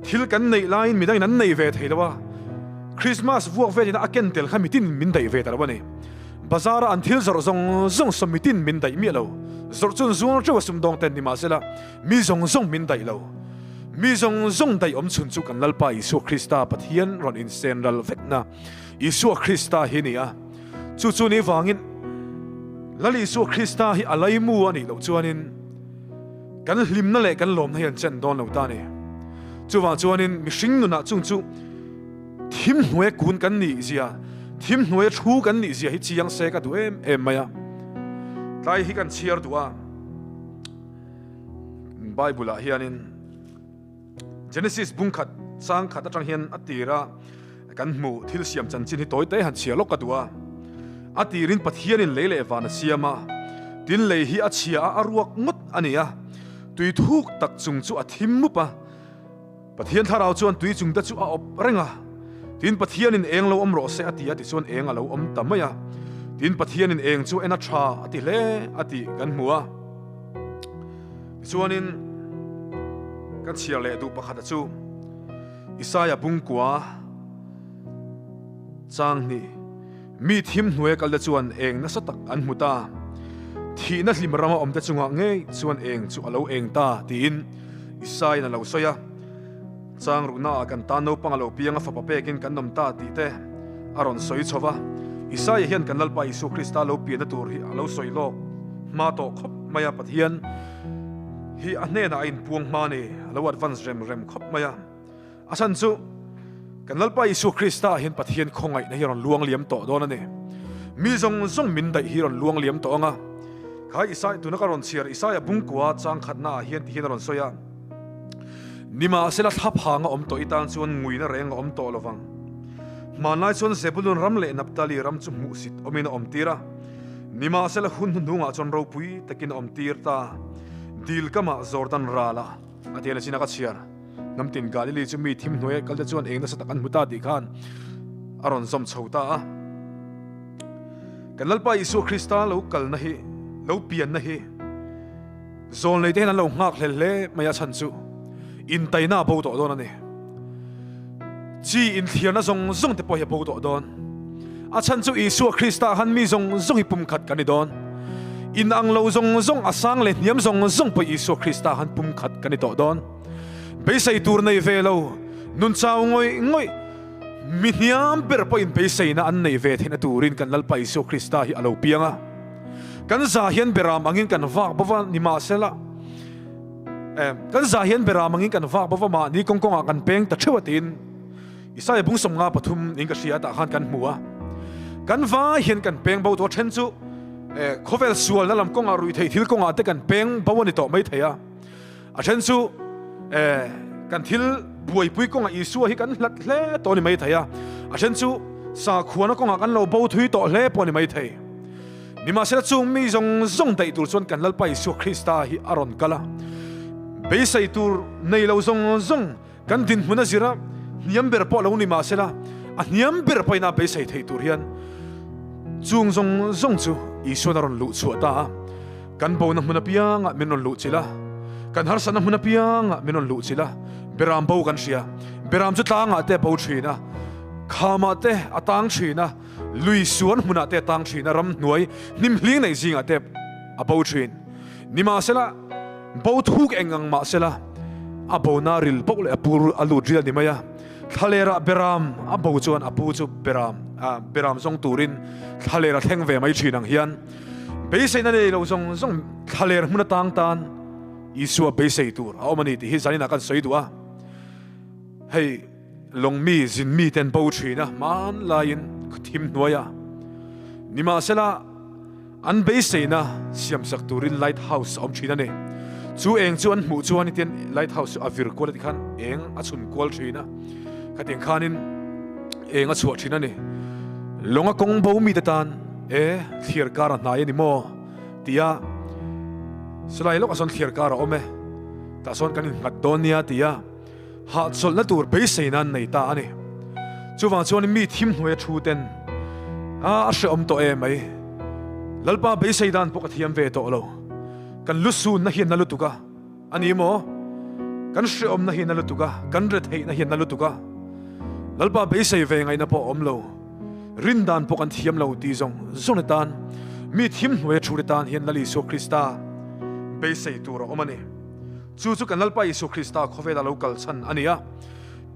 thil kan nei lain midang nan nei ve thei lawa Christmas vuak ve na aken tel khamitin min dai ve tarwa ne bazara an thil zor zong somitin min dai mi lo zor chun zuang chaw sum dong ten ni ma sela mi zong min dai lo mi zong dai om chun chu kan lalpa Isu Krista pathian ron in senral vekna Isu Krista hi ni a chu ni wangin lali Isu Krista hi alai mu ani lo chuanin kan hlim na le kan lom na hian chen don lo ta ni chuanin mishing nu na chung chu thim hnuai kun kan ni zia thim hnuai thu kan ni zia hi chiang se ka du em maya tlai hi kan chiar duwa Bible a hianin Genesis bung khat sang khat atang hian atira kan mu thil siam chan chin hi toy te han chia lok ka duwa atirin pathianin leile wana siama tin lei hi a chia a ruak ngot ania tui thuk tak chung chu a thim mu pa pathian tharau chuan tui chung ta chu a op renga tin pathian in eng lo om ro se atia ti chuan eng a lo om tamaya tin pathian in eng chu ena tha ati le ati kan hmuwa chuan in kan chiar le du pakhat chu Isaya bungkwa chang ni mi thim hnuai kal da chuan eng na satak an hmuta thi na hlim rama om ta chunga nge chuan eng chu alo eng ta tin Isaya na lo soya chang runa kan ta no pangalo pianga fa papekin kan nom ta ti te aron soi chowa Isaya hian kan lalpa Isu Krista lo pi na tur hi alo soi lo ma to khop maya pathian hi ane na in puang ma ni alo advance rem khop maya asan chu kan lalpa Isu Krista hian pathian khongai na hiron luang liam to don ane mi zong min dai hiron luang liam to nga khai Isaya tu na karon chiar Isaya bungkwa chang khatna hian ti hiron soya nima sela thap hanga om to itan chuan ngui na reng om to lowang manai chuan Zebulun ram le Naphtali ram chu mu sit omina om tira nima sela hun hunga chon ro pui takin om tir ta dil kama Jordan rala atiana china ka chiar namtin Galilee chu mi thim hnuai kalda chuan engna satakan muta ti khan aron zom chhota a kanalpa Isu Krista lo kal na hi lo pian na hi zol nei te na lo ngak hle maya chan chu in taina bo to don ani chi in thiana zong te po he bo to don a chan chu Isu Krista han mi zong hi pum khat kan ni don in ang lo zong asang le niam zong po Isu Krista han pum khat kan ni to don beisai tur nei ve lo nun chau ngoi mi niam ber po in beisai na an nei ve thina turin kan lalpa Isu Krista hi alo pianga kan za hian beram angin kan wak bawa ni ma sela kan za hian beram angin kan wak bawa ma ni kongkonga kan peng ta thewatin Isaya bungsom nga pathum ning ka sia ta khan kan hmuwa kan va hian kan peng bo to then chu khovel sual na lam konga rui thei thil konga te kan peng bawani to mai theya a then chu kan thil buai pui konga Isu hi kan hlat hle to ni mai theya a then chu sa khuana konga kan lo bo thui to hle po ni mai thei nima sela chung mi zong dai tur chuan kan lalpa Isu Krista hi aron kala beisai tur nei lo zong kan din huna zira niam ber po lo ni ma sela a niam ber po na beisai thei tur hian chung zong chu Isu na ron lu chu ta kan bo na huna pianga menon lu chila kan har sana huna pianga menon lu chila beram bo kan sia beram chu tanga te bo thina khama te atang thina lui suan huna te tang thina ram nuai nim hling nei zinga te abo thin nima sela bo thuk engang ma sela abo na ril bo le apur alu drial ni maya thalera beram abo chuan apu chu beram zong turin thalera theng ve mai thinang hian beisai na nei lo zong thaler huna tang tan Isu beisai tur aomani ti hi zalina kan soi duwa hei long mi zin mi ten bo thina man lain thim noya nima sela an beisai na siam sak turin lighthouse om thina ne chu eng chu an mu chuan iten lighthouse avir ko ti khan eng a chun kol thina khateng khanin eng a chu thina ne longa kong bo mi tan thiar kar na ni mo tia selai lok ason thiar kar ome ta son kan ngat donia tia ha chol na tur beisai nan nei ta ani chuwang chuan mi thim hnuai thu ten a hre om to mai lalpa beisai dan poka thiam ve to lo kan lusu na hian na lutuka ani mo kan hre om na hian na lutuka kan re thei na hian na lutuka lalpa beisai ve ngai na po om lo rindan pokan thiam lo ti zong tan mi thim hnuai thu tan hian lali Isu Krista beisai tur omani chu kan lalpa Isu Krista khovela local chan ania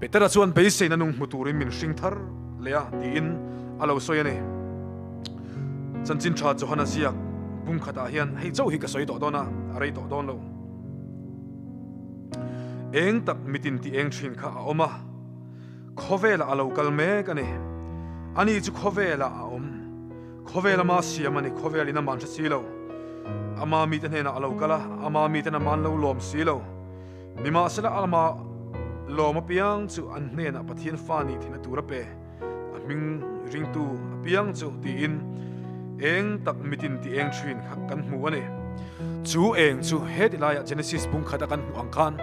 petera chuan beisai na nung muturin min hringthar lea ti in alo soyani chanchin tha johana siak bung khata hian hei chau hi ka soi to dona arei to don lo eng tak mitin ti eng thin kha oma khovela alo kalme kani ani chu khovela khovela ma siamani khovelina man silo ama mi te na alo kala ama mi te na man lo lom silo nima sela alma lom piang chu an ne na pathian fani thina tura pe aming ring tu piang chu ti in eng tak mitin ti eng thin khak kan hmu ani chu eng chu het ilaya Genesis bung khata kan hu ang khan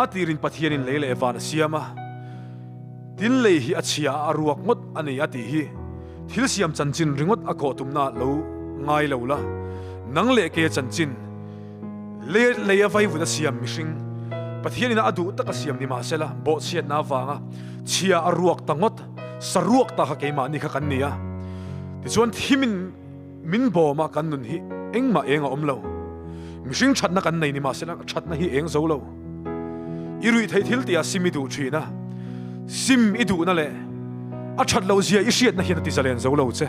atirin pathianin leile evan siama tin lei hi achia aruak ngot ani ati hi thil siam chanchin ringot akho tumna lo ngai lo la nang le ke chanchin le avai vuda siam mishing pathianin adu taka siam ni ma sela bo siat na wanga chia aruak tangot saruak ta ka keima ni kha kan nia ti chuan thimin min bo ma kan nun hi engma enga omlo mishing thatna kan nei ni ma sela thatna hi eng zo lo irui thei thil tia simi du thina sim idu na le a that lo zia i hriat na hian ti zalen zo lo che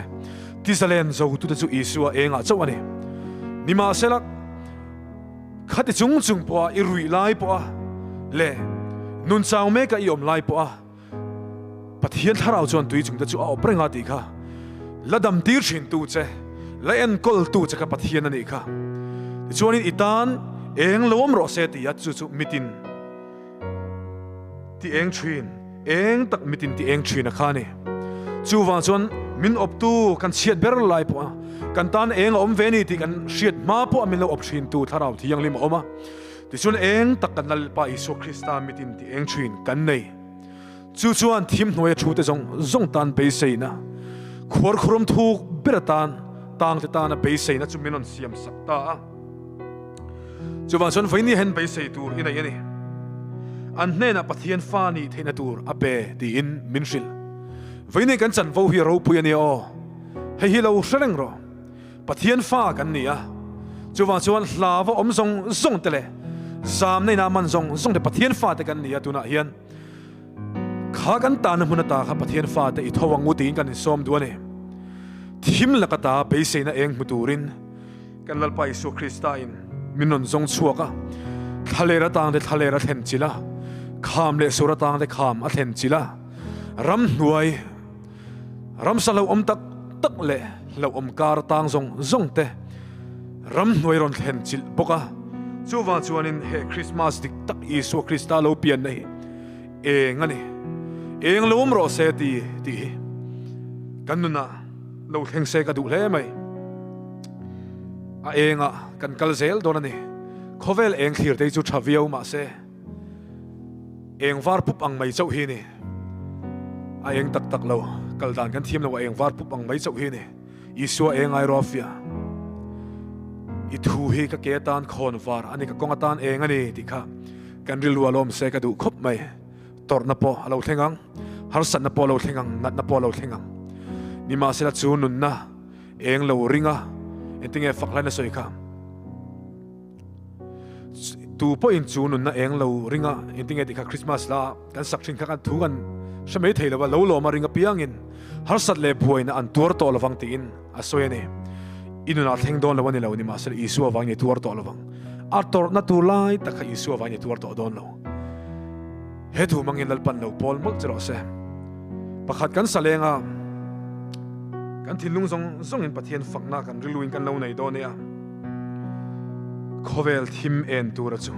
ti zalen zo tu chu isua enga chaw ani ni ma sela khati chung chung po irui lai po le nun chaw me ka i om lai po pathian tharau chuan tui chung ta chu a oprenga ti kha ladam tir thin tu che la en kol tu che ka pathian ani kha chuan in itan eng lom ro se ti ya chu chu mitin ti eng thin eng tak mitin ti eng thin a kha ni chu wa chuan min op tu kan chiat ber lai po kan tan eng om ve ni ti kan hriat ma po min lo op thin tu tharau thi yang lim oma ti chuan eng tak kan nal pa Isu Krista mitin ti eng thin kan nei chu chuan thim hnuai thu te zong tan pe seina khor khurum thu beratan tang te tan a pe seina chu minon siam sakta chu wa chuan voini hen pe sei tur ina yani an hna pathian fa ni theina tur ape ti in minril voini kan chan vo hi ro pui ani o hei hi lo hreneng ro pathian fa kan nia chu wa chuan hlawa om zong tele zam nei na man zong te pathian fa te kan nia tuna hian kha kan ta na munata kha pathian fa te i thowangu tin kan som duani thim lakata pe seina eng muturin kan lalpa Isu Krista in minon zong chuaka thalera tang de thalera then chila kham le sura tang de kham a then chila ram hnuai ram salo om tak le lo om kar tang zong te ram hnuai ron then chil boka chuwa chuanin he Christmas dik tak Isu Krista lo pian nei engani eng lom ro se ti kanuna lo theng se ka du hle mai a enga kan kalzel donani khovel eng khir te chu thaviau ma se eng var pup ang mai chau hi ni a eng tak lo kaldan kan thiam lo eng var pup ang mai chau hi ni Isu eng ai rofia i thu hi ka ke tan khon var ani ka konga tan eng ani ti kha kan rilwa lom se ka du khop mai tor na po lo thengang har sat na po lo thengang nat na po lo thengang ni ma sela chu nun na eng lo ringa entinge fakla na soi kha tu po in chu nun na eng lo ringa entinge ti kha Christmas la kan sak thin kha kan thu kan shmei thei lo lo ma ringa piang in har sat le buai na an tur to lawang ti in a soi ne inuna theng don lawani lo ni ma sela Isu awang ni tur to lawang a tor na tu lai ta kha Isu awang ni tur to don lo he thu mangin lalpan lo pol mok chro se pakhat kan salenga kan thilung zong in pathian fakna kan riluin kan lo nei do ne a khovel thim en tura chu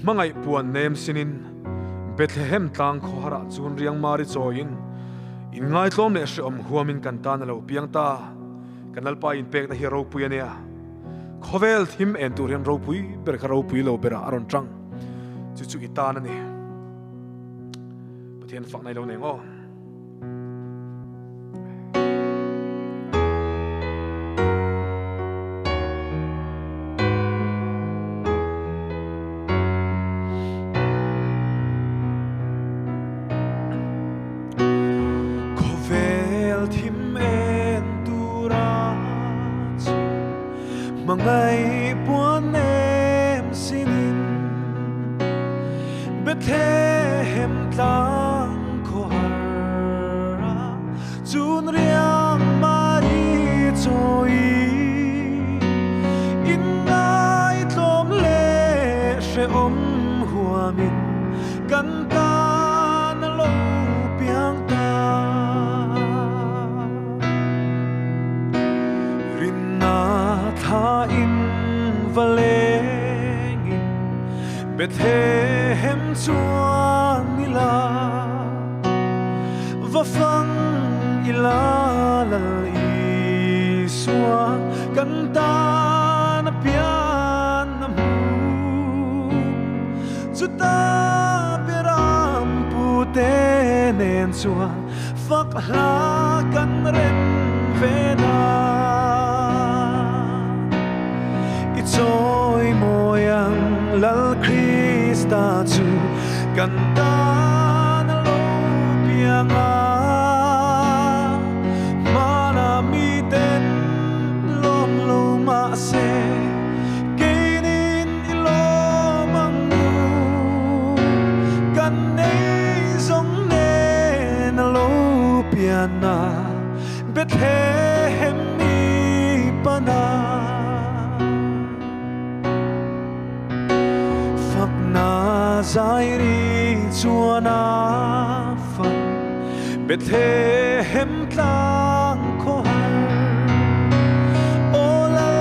mangai puan nem sinin Bethlehem tang khohara chun riang mari choin in ngai tlom ne hre om huamin kan ta na lo piang ta kanal pa in pek na hi ro pui ania khovel thim en tur hian ro pui ber kha ro pui lo bera aron tang chu itan ani pathian fak nai lo nei ngo Mangai buan em sinin Bethlehem tlang khohara chun riang mari choi in ngai tlom le hre om huamin kan ta na lo piang ta tha in valengin Bethlehem chuan ila va fang ila lal Isua kan ta na pian na mu chu ta beram pu te nen chuan fak hla kan ren ve na i choi moyang lal Krista chu kan ta na lo pianga mana mi ten lom lo ma se keinin ilo mangu kan nei zong ne na lo piana Bethlehem mi pana phak na zai ri chuana fan Bethlehem tlang kho har ola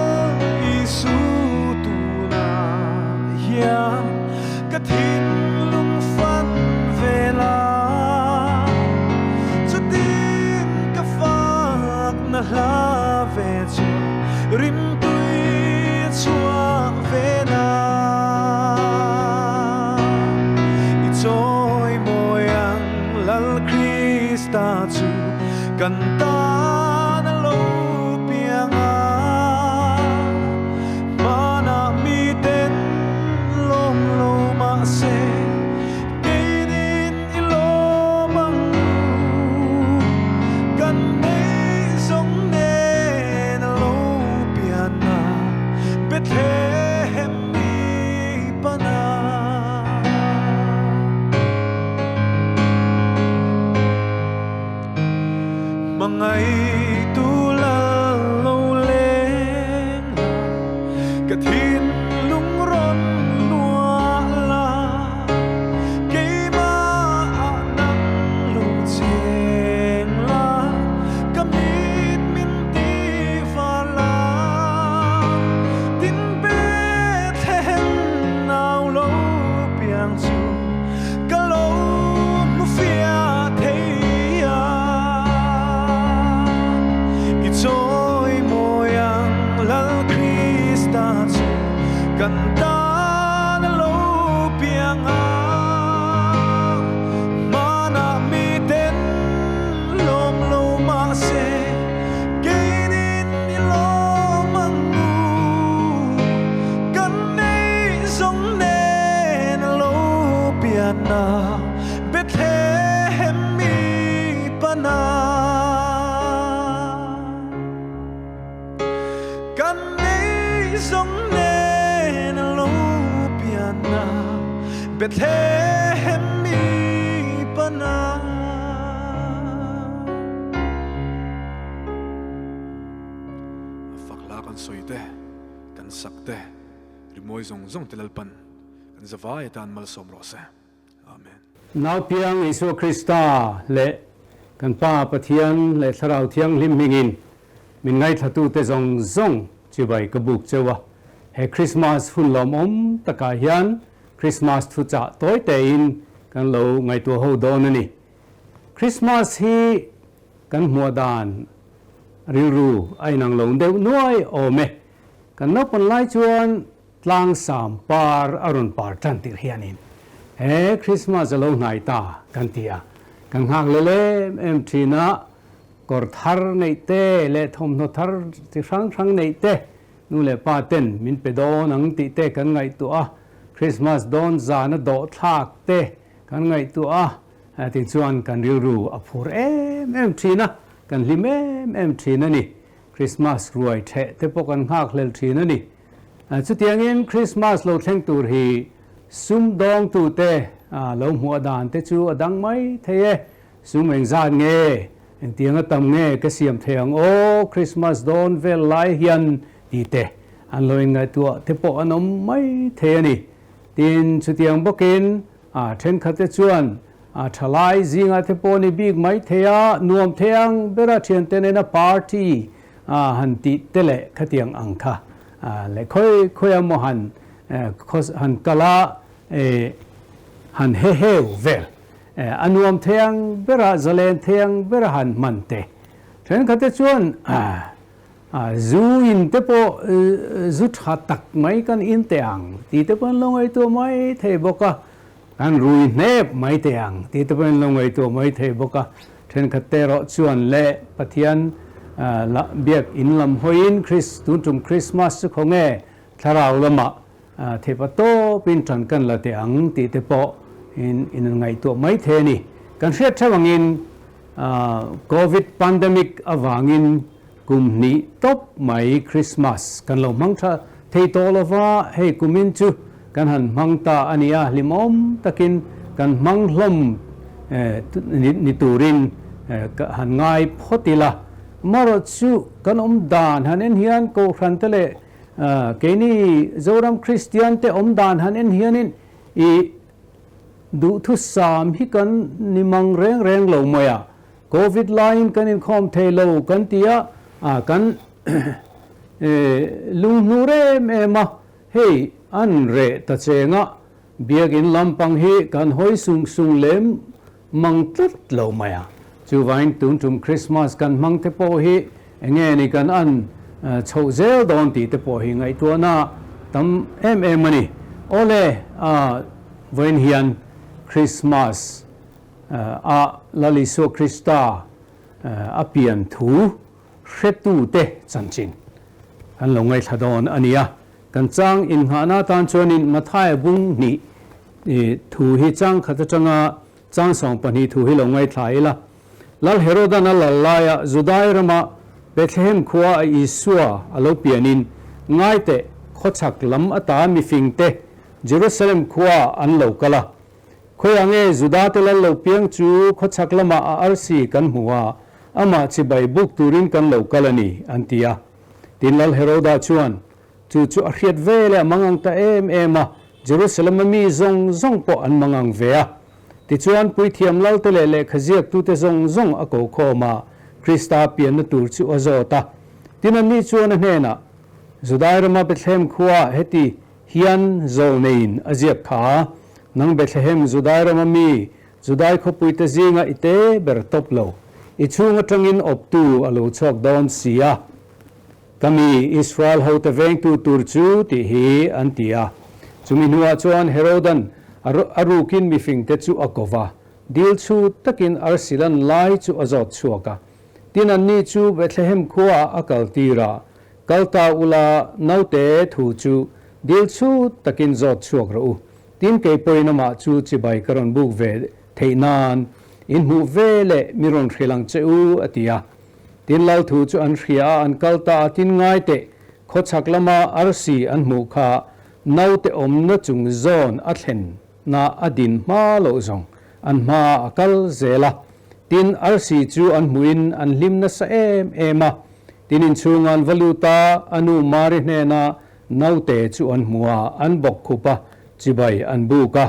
isu tu na ya ka thin lung fan vela chu tin ka fak na hla ve chu rim tui chua ve na i choi moyang lal Krista chu kan ta na lo pianga mana mi ten lom lo ma se keinin ilo mangu kan nei zong ne na lo piana Bethlehem mi pana mangai tu la lo leng ka thin lung ron lua la ke ma nang lu cheng la ka mit min ti fa la tin be then nào lo piang chu ka lo mu fia thei ya i choi moyang lal Krista chu kan ta na lo pianga mana mi ten lom lo ma se keinin ilo mangu kan nei zong ne na lo piana Bethlehem mi pana kan nei zong ne na lo piana Bethlehem mi pana fakla kan soite kan sakte rimoi zong zong telalpan kan zawai tan mal som rose amen Nau piang Isu Krista le kan pa pathian le tharau thiang lim mingin min ngai thatu te zong zong chibai ka buk chewa he Christmas hun lom taka hian Christmas thu cha toy te in kan lo ngai tu ho don ani Christmas hi kan hmua dan riru ai nang long deu nuai ome kan no pon lai chuan tlang sam par arun par tan tir hianin he Christmas alo ngai ta kan tia kan hang le em thina kor thar nei te le thom no thar ti sang nei te nu le pa ten min pe do nang ti te kan ngai tu a Christmas don za na do thak te kan ngai tu a ti chuan kan ru a phur em thina kan lim em thina ni Christmas ruai the te po kan hak lel thina ni chu tiang in Christmas lo thleng tur hi sum dong tu te lo hmua dan te chu adang mai the sum eng zan nge en tiang tam nge ka siam theng o Christmas don vel lai hian ti te an loin ngai tu te po anom mai the ani tin chu tiang bokin then khate chuan thalai zinga te po ni big mai thea nuam theang bera thian te na party han ti tele khatiang angkha le khoi mo han khos han kala han he vel anuam theang bera zalen theang bera han man te then khate chuan zu in te po zu tha tak mai kan in te ang ti te pan longai to mai the boka kan rui nep mai te ang ti te pan longai to mai the boka then khatte ro chuan le pathian la biak in lam hoin tum Christmas khonge tharau lama the pa to pin tran kan la te ang ti te po in ngai to mai the ni kan hriat thawangin COVID pandemic awangin kumni top mai Christmas kan lo mangtha thei to lova hei kumin chu kan han mangta ania limom takin kan manglom ni turin han ngai photila maro chu kan dan han en hian ko khan tele ke ni zoram Christian te dan han en hianin I du thu sam hi kan nimang reng lo moya COVID line kan in khom thei lo kan tia kan lung nure me ma hey an re ta chenga biagin lampang hi kan hoi sung lem mang tlat lo maya chu vain tum Christmas kan mang te po hi enge ni kan an chho zel don ti te po hi ngai to na tam em mani ole vain hian Christmas laliso Krista apian thu hretu te chanchin kan lo ngai thadon ania kan chang in hana tan chonin mathai bung ni thu hi chang khata changa chang song pani thu hi lo ngai thlaila lal herodana lalaya judai rama Bethlehem khuwa Isua alo pianin ngai te khochak lam ata mi fingte Jerusalem khuwa an lo kala khoyange juda te lo piang chu khochak lama arsi kan huwa ama chibai buk turin kan lo kalani antia tinlal heroda chuan chu ahriat vele mangang ta ema Jerusalem mi zong po an mangang vea ti chuan pui thiam lau te le khaziak tu te zong a ko khoma Krista pian na tur chu azota tinan ni chuan a hena judai rama Bethlehem khuwa heti hian zo nein aziak kha nang Bethlehem judai rama mi judai kho pui te zinga ite ber top lo ichunga tangin optu alo chok don sia kami Israel ho te veng tu tur chu ti hi antia chumi nuwa chuan Herodan arukin mi fing te chu akova dil chu takin arsilan lai chu azot chuaka tinan ni chu Bethlehem khuwa akal tira kalta ula naute thu chu dil chu takin zot chuak ro tin ke poinama chu chibai karon buk ve theinan in mu vele miron khrilang cheu atia tin lau thu chu an khria an kalta tin ngai te khochak lama arsi an mu kha naute omna chung zon athlen na adin ma lo zong an ma akal zela tin arsi chu an muin an limna sa ema tinin chungan valuta anu mari hna naute chu an muwa an bok khupa chibai an buka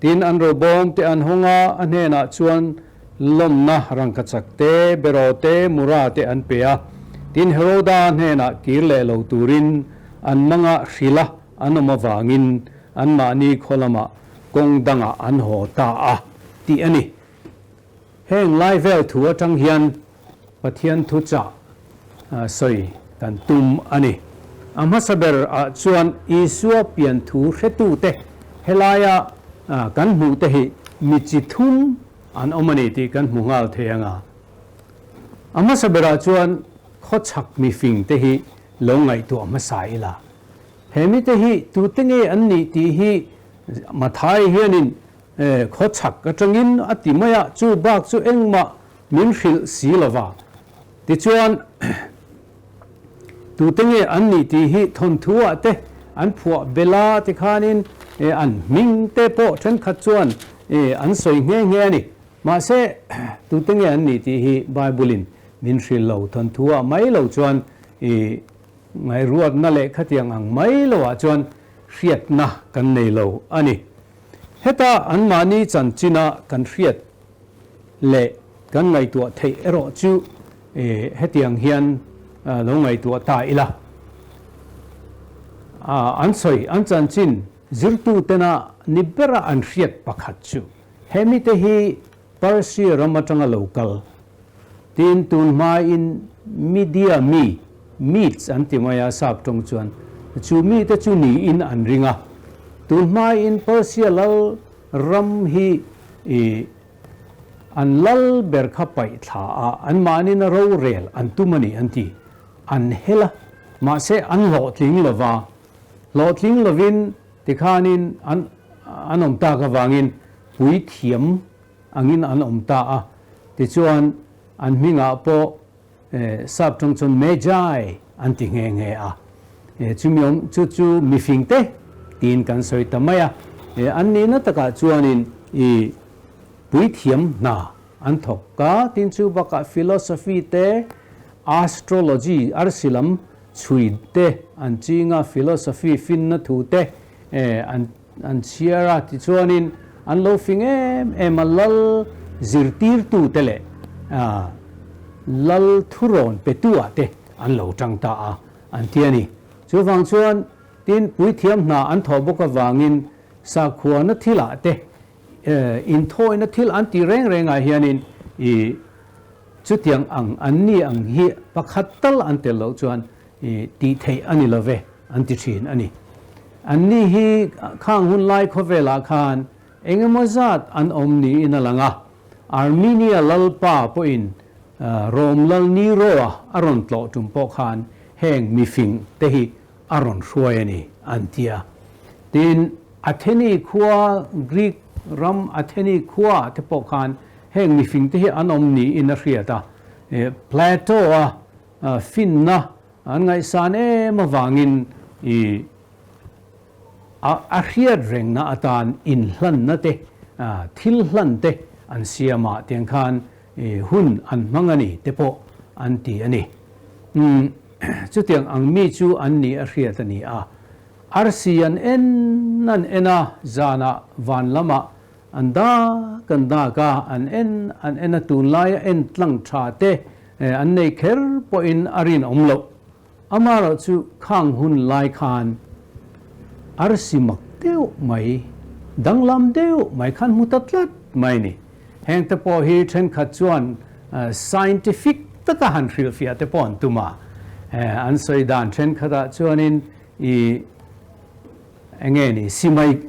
tin an robom te an honga an hena chuan lomna rangkachakte berote murate an pea tin Heroda hena kirle lo turin an manga hrila anoma wangin an mani kholama kongdanga an hota a ti ani heng lai vel thu atang hian pathian thu cha soi kan tum ani ama saber chuan Isua pian thu hretu te helaya kan mu te hi michi thum an omani ti kan mu ngal theanga ama sabera chuan khochak mi fing te hi longai tu ama saila hemi te hi tu tenge an ni ti hi mathai hianin khochak atangin atimaya chu bak chu engma min hril silova ti chuan tu tenge an ni ti hi thon thua te an phua bela ti khanin an ming te po then khat chuan an soi nge ni ma se tu tenge an ni ti hi bible min hril lo thon thua mai lo chuan ngai ruat na le khatiang ang mai lo a chuan hriat na kan nei lo ani heta an mani chanchina kan hriat le kan ngai tu thei ero chu hetiang hian lo ngai tu ta ila an soi an chanchin zirtu tena nibera an hriat pakhat chu hemi te hi Persia ramatanga local tin tun ma in media mi meats an ti maya sap tong chuan chu mi te chu ni in an ringa tun mai in Persia lal ram hi an lal ber kha pai tha a an mani na ro rel an tumani an ti an hela ma se an lo tling lova lo tling lovin ti khanin an om ta ka wangin pui thiam angin an om ta a ti chuan an minga po sap tong chon mejai an ti nge nge a chumiom chu mi fing te tin kan soi tamaya an ni na taka chuanin I pui thiam na an thok ka tin chu baka philosophy te astrology arsilam chui te an chinga philosophy fin na thu te an chiara ti chuanin an lo fing lal zirtir tu tele lal thuron petua te an lo tang ta a an tiani chu wang chuan tin pui thiam na an tho boka wangin sa khuwa na thila te in thoi na thil an ti reng reng a hianin chu tiang an ni ang hi pakhatal an te lo chuan ti thei ani love an ti thin ani an ni hi khang hun lai khovela khan engemozat an omni inalanga Armenia lalpa po in rom lal ni roa aron tlo tumpo khan heng mi fing te hi aron hruayani antia tin Atheni khuwa Greek ram Atheni khuwa te po khan heng mi fing te hi an omni in a hriata Plato finna an ngai san mawangin a hriat reng na atan in hlan na te thil hlan te an siama tiang khan hun an mangani te po an ti ani chu tiang ang mi chu an ni a hriat ani a arsian en nan ena zana van lama anda kanda ka an ena tun lai en tlang tha te an nei kher po in arin omlo amaro chu khang hun lai khan arsimak deu mai danglam deu mai khan mutatlat mai ni heng te po hi then khat chuan scientific taka han hril fia te pon tuma an soi dan then khata chuanin engeni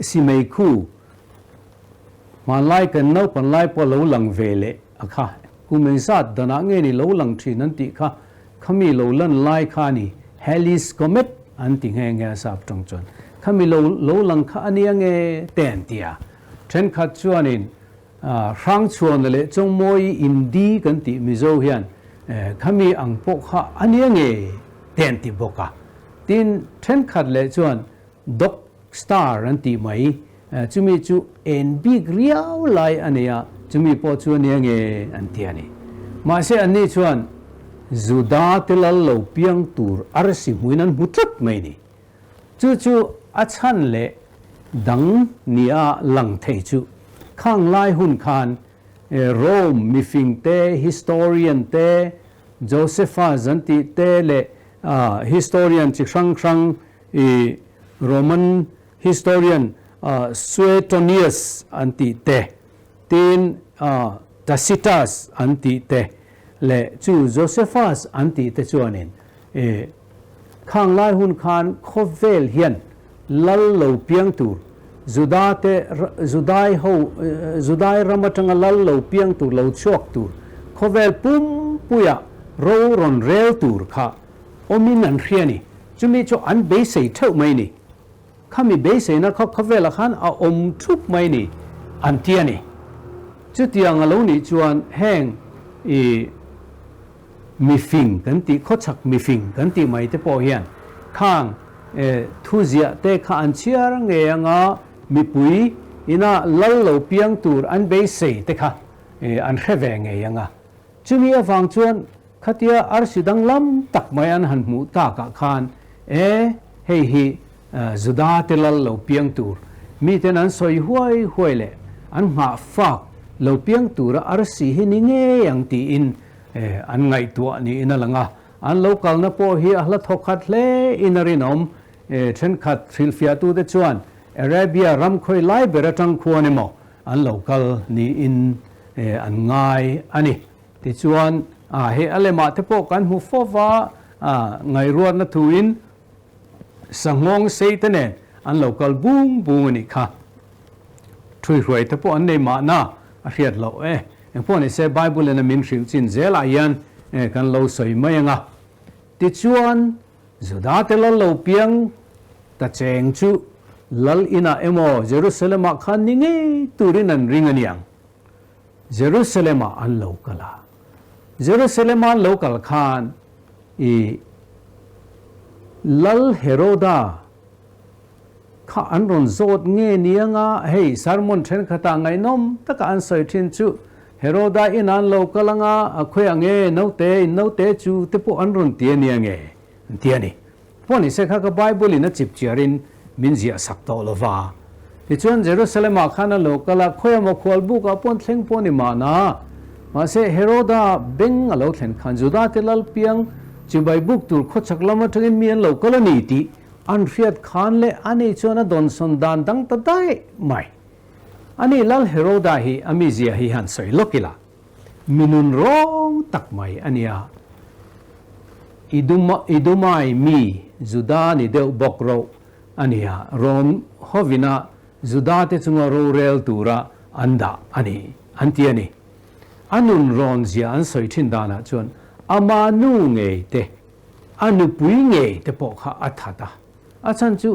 simai khu man lai kan no pan lai po lo lang vele akha kumen sat dana ngeni lo lang thi nan ti kha khami lo lan lai kha ni Halley's comet an ti nge nge sap tong chon khami lo lang kha ani nge ten tia then khat chuanin rang chuan le chong moi indi kan ti mizo hian khami ang po kha ani nge ten ti boka tin then khat le chuan dok star an ti mai chumi chu en big riau lai ania chumi po chu ani nge an ti ani ma se ani chuan zuda telal lo piang tur arsi huinan mutrat mai ni chu achan le dang nia lang thei chu khang lai hun khan Rome mi fing te historian te Josephus zanti te le historian chi sang Roman historian Suetonius anti te tin Tacitus anti te le chu Josephus anti te chuanin khang lai hun khan khovel hian lal lo piang tur Zudai ramatanga lal lo piang tur lo chok tur khovel pum puya ro ron rel tur kha omin an hriani chumi cho an be sei thau mai ni khami be sei na khovel khan a om thup mai ni an tiani chu tiang alo ni chuan heng mi fing kan ti khochak mi fing kan ti mai te po hian khang thu zia te kha an chiar nge anga mi pui ina lal lo piang tur an be sei te kha an kheve nge anga chumi awang chuan khatia arsidang lam tak mai an han mu ta ka khan hei hi zuda te lal lo piang tur mi ten an soi huai le an ma fak lo piang tur arsi hi ni nge yang ti in an ngai tua ni inalanga an local na po hi ahla thokhat hle inarinom then khat thil fia tu de chuan Arabia ram khoi lai beratang khuani mo an local ni in an ngai ani ti chuan he alema te po kan hu fowa ngày ruột nó thu in sang ngong say tên nè anh local bung bung anh kha thui ruồi thế po anh này mà na riết lâu anh po này sẽ Bible là mình sử dụng dễ lại yan kan lâu soi mai nga ti chuan Juda te lâu piang ta cheng chu lal ina emo Jerusalem khan ni nge turin an ring aniang Jerusalem an local Jerusalem an local khan i lal Heroda kha an ron zot nge nianga hey sermon then khata ngai nom taka an soi thin chu Heroda in an local nga akhoi ange no te chu te po an ron tie niange tie ni po ni se kha ka Bible in a chip chiarin min zia sak to lova ti chuan Jerusalem khana local a khoi ma khol bu ka pon thleng po ni ma na ma se Heroda beng alo thlen khan Juda te lal piang chi bai buk tur kho chak lama thangin mian local ani ti an riat khan le ani chuan a don son dan dang ta dai mai ani lal Heroda hi amizia hi han soi lokila minun rong tak mai ania idumai mi Juda ni deu bokro ania rom hovina Juda te chunga ro rel tura anda ani antiani anun ron zia an soi thin dana chuan ama nu nge te anu pui nge te po kha athata achan chu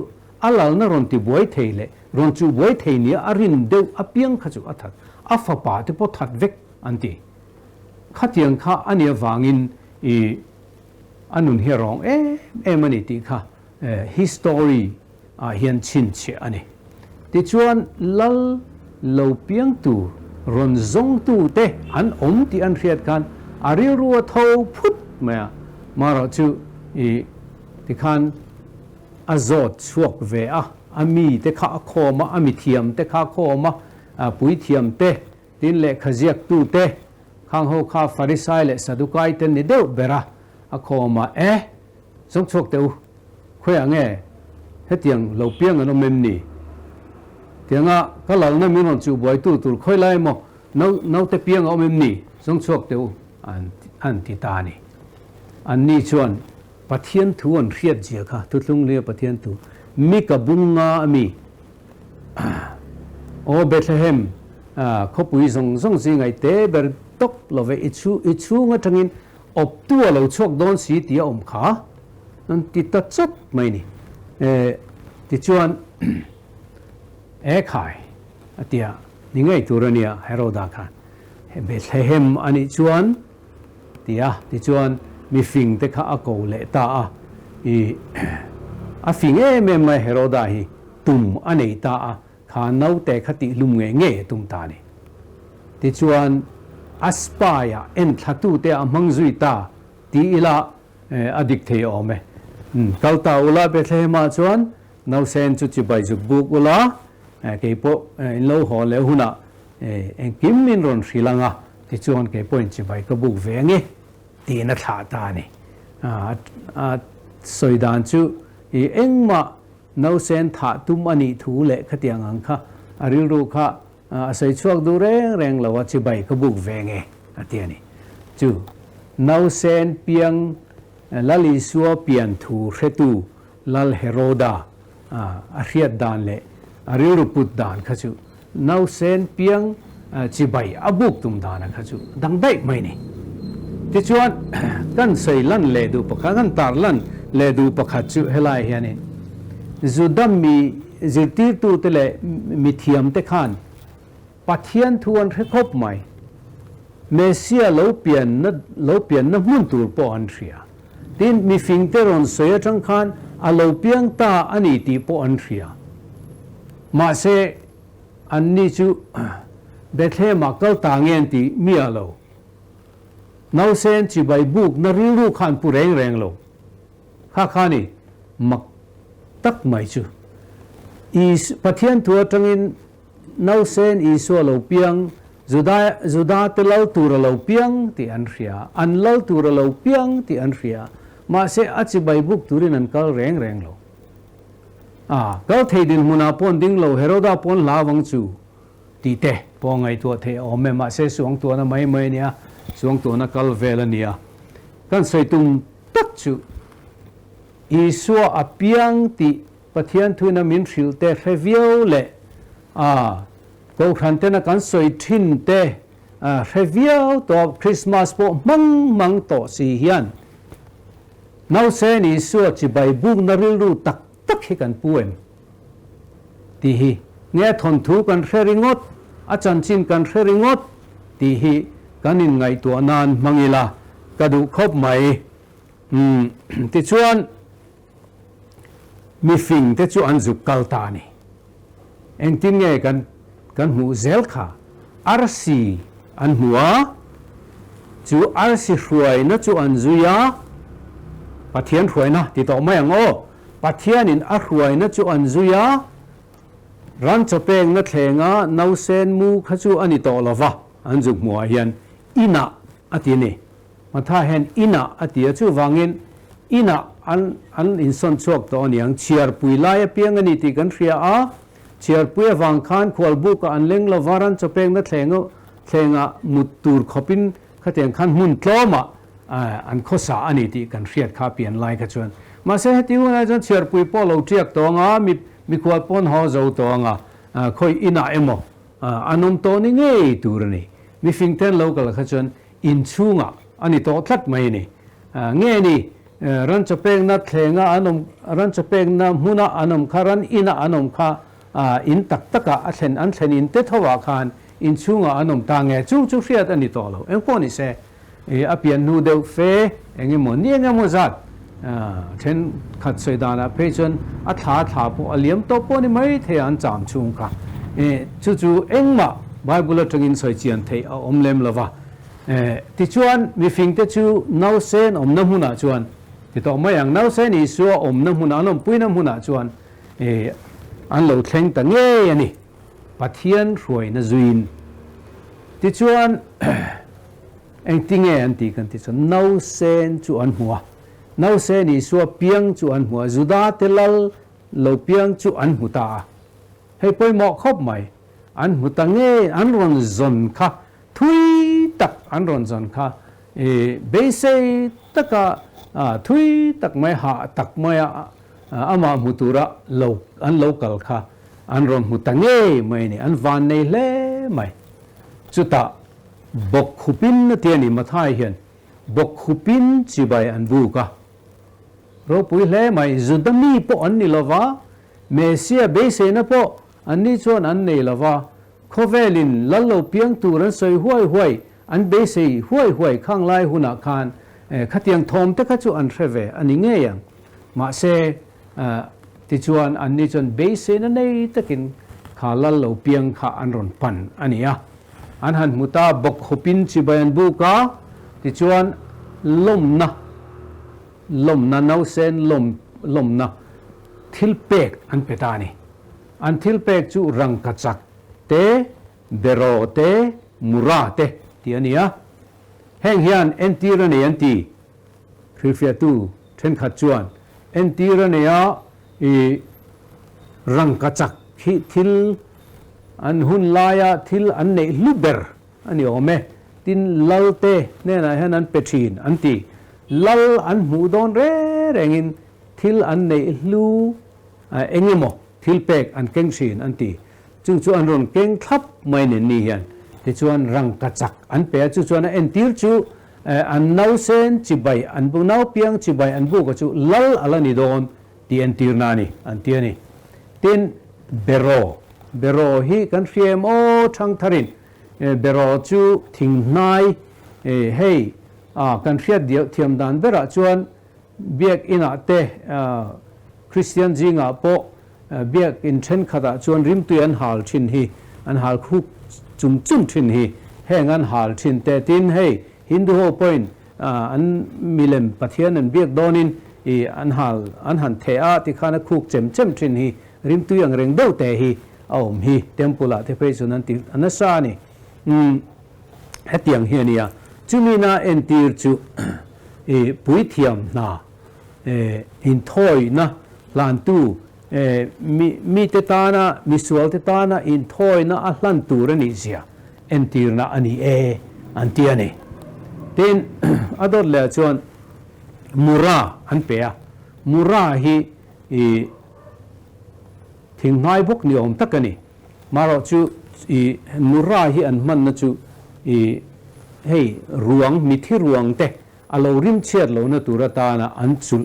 alal na ron ti boi theile ron chu boi thei ni arin deu apiang kha chu athat afa pa te po that vek anti khatiang kha ania wangin I anun he rong mani ti kha history hian chin che ani ti chuan lal lo piang tu ron zong tu te an om ti an riat kan ari ru tho phut ma ro chu I ti khan azot chuak ve ami te kha kho ma ami thiam te kha kho ma pui thiam te tin le khaziak tu te khang ho kha Pharisai le Sadukai te ni deu bera a kho ma zong chuak teu khoi ange he tiang lo piang an mem ni tianga ka lo na mi ron chu boi tu tur khoi lai mo no te piang om mem ni zong chuak teu an ti ta ni an ni chuan pathian thu an riat jia kha tutlung le pathian thu mi ka bunga mi o Bethlehem khopui zong si ngai te ber tok love ichu nga thangin op tu lo chok don si ti om kha an ti ta chot mai ni ti chuan khai atia ningai turania Heroda khan Bethlehem ani chuan ti chuan mi fing te kha a ko le ta a fing mai Heroda hi tum anei ta kha nau te khati lum nge tum ta ni ti chuan aspaya en thatu te amang zui ta ti ila adik the ome kalta ula Bethlehem chuan nau sen chu chi bai ju buk ula ke po lo ho le huna en kim min ron shilanga ti chuan ke point chi bai ka buk ve nge ti na tha ta ni soidan chu engma no sen tha tum ani thu le khatiang ang kha aril ru kha asai chuak du reng lawa chi bai ka buk ve nge atiani chu no sen piang lali suwa pian thu retu lal Heroda ariat dan le aril ru put dan kha chu no sen piang chi bai abuk tum dan kha chu dang dai mai ni ti chuan kan sei lan le du pakha kan tar lan le du pakha chu helai hiani Judam mi zirtir tu tele mithiam te khan pathian thuan rekhop mai Mesia lo pian na mun tur po an thria tin mi fing te ron soya chang khan a lo piang ta ani ti po an thria ma se an ni chu Bethlehem kal ta ngen ti mi alo nau sen chi bai buk na ri ru khan pu reng lo kha khani mak tak mai chu pathian thua tangin nau sen iso lo piang Juda te lo tur lo piang ti an ria an lo tur lo piang ti an ria ma se achi bai buk turin an kal reng lo kal thei din muna pon ding lo Heroda pon lawang chu ti te po ngai tu the ome ma se suang tu na mai nia suang tu na kal vel ania kan sei tum tất chu Isua apiang ti pathian thu na min thil te review le ko khan te na kan soi thin te review to Christmas po mang to si hian nau se ni Isua chi bai buk na ril ru tak hi kan puem ti hi nge thon thu kan heringot achan chin kan heringot ti hi kanin ngai to nan mangila kadu khop mai ti chuan mi fing te chu an zu kalta ni eng tin nge kan mu zel kha arsi an hua chu arsi hruai na chu an zuya pathian hruai na ti to mai ango pathian in a hruai na chu an zuya ran chapeng na thlenga nau sen mu kha chu ani to lova an zu mua hian ina atini matha hen ina atia chu wangin ina an in son chuak to niang chiar pui lai piang ani ti kan ria a chiar pui wang khan khwal bu ka an leng lavaran chapeng na thlenga mutur khopin khateng khan mun tloma an khosa ani ti kan riat kha pian lai ka chuan ma se heti una jan chiar pui polo tiak to nga mi khwal pon ho zo to nga khoi ina emo anum to ni ngei turani mi fingten local kha chuan in chunga ani to thlat mai ni nge ni ran chapeng na thlenga anom ran chapeng na huna anom kharan ina anom kha in tak taka a thlen an thlen in te thowa khan in chunga anom ta nge chu riat ani to lo eng poni se apian nu deu fe engi mo ni nga mo zat then khat soidana pe chon a tha po aliam to poni mai the an cham chung ka chu engma bible tangin soi chian thei a omlem lova ti chuan mi fing te chu nau sen om na huna chuan ti to mai ang nau sen I su om na huna anom puina huna chuan an lo thleng ta nge ani pathian hruai na zuin ti chuan eng tinge an ti kan ti chuan nau sen chu an hua nau sen I su piang chu an hua juda telal lo piang chu an huta hei poi mo khop mai an huta nge an ron zon kha thui tak an ron zon kha be se taka thui tak mai ha tak mai ama mutura lo an local kha an ron huta nge mai ni an van nei le mai chuta bok khupin na tiani mathai hian bok khupin chibai an bu ka ro pui le mai zudami po an ni lova mesia be se na po an ni chuan an nei lova khovelin lallo piang turan soi huai an be se huai khang lai huna khan khatiang thom te kha chu an reve ani nge yang ma se ti chuan an ni chuan be se na nei takin kha lallo piang kha an ron pan ania an han muta bok khopin chibayan bu ka ti chuan lom na nau sen lom na thil pek an petani an thil pek chu rang ka chak te bero te mura te ti ania heng hian entira ne anti khilfia tu then khat chuan entira ne ya rang ka chak khi thil an hun laya thil an nei luber ani ome tin lalte ne na han an pethin anti lal an mu don re rengin thil an nei lu engimo thil pek an kengshin anti chung chu an ron keng thap mai ne ni hian ti chuan rang ka chak an pe chu chuan en tir chu an nau sen chibai an bu nau piang chibai an bu ka chu lal alani don ti en tir na ni an ti ani tin bero hi kan riem o thang tharin bero chu thing nai hei kan riat dio thiam dan bera chuan biak ina te Christian jinga po biak in then khada chuan rim tu an hal thin hi an hal khuk chum thin hi heng an hal thin te tin hei Hindu ho point an milem pathian an biak donin an han the a ti khana khuk chem thin hi rim tu yang reng do te hi om hi tempula te pe chuan an ti anasa ni hetiang hiania chumina entir chu pui thiam na in thoi na lan tu mi te tana mi sual te tana in thoi na a hlan tur ani zia entir na ani antiani tin ador le chuan มูราอันเปียมูราฮีทิ้งน้อยพวกนิยมตักกันนี่มาเราจูมูราฮีอันมันนะจูเฮ้ยรวงมิที่รวงเตะอารมณ์ริมเชียดเราเนตุระตานะอันสุด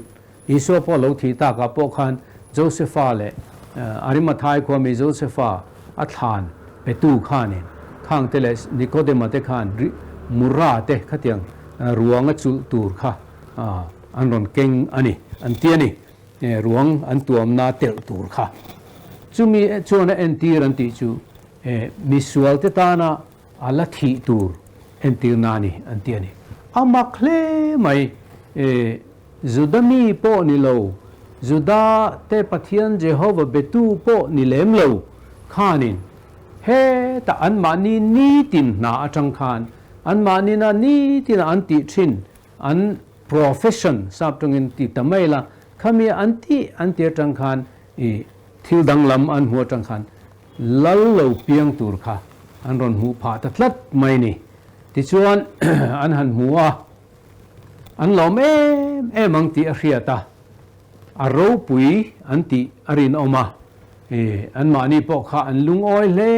อิสโอพอเราที่ตากาปอคันโจเซฟาเลอาริมาทายความมีโจเซฟาอัฐานไปตู้ข้านี่ข้างเตเลสนิโคเดมาเตคานมูราเตขัดยังรวงอันสุดตูร์ค่ะอันรอนเก่งอันนี้อันเตียนี่รวงอันตัวมนาเตลตูร์ค่ะจูมีชวนเอ็นตีรันติจูมิสวลเตตานาอัลทีตูร์เอ็นตีนานี่อันเตียนี่อามาเคลไม่จุดมีโปนิโลจุดาเตปะเทียนเจโฮวาเบตูโปนิเลมโลขานินเฮแต่อันมานีนีตินนาจังคานอันมานีนานีตินอันติชินอัน profession ทราบตรงนี้ติดทำไมล่ะขามีอันติจังคานทิวดังลำอันหัวจังคานลัลโลเปียงตูร์ค่ะอันรอนหูผาตัดลัดไม่นี่ที่ชวนอันหันหัวอันหลอมมังติอาเรียตาอารมปุยอันติอารินออกมาอันมานี่พวกข้าอันลุงอ้อยเล่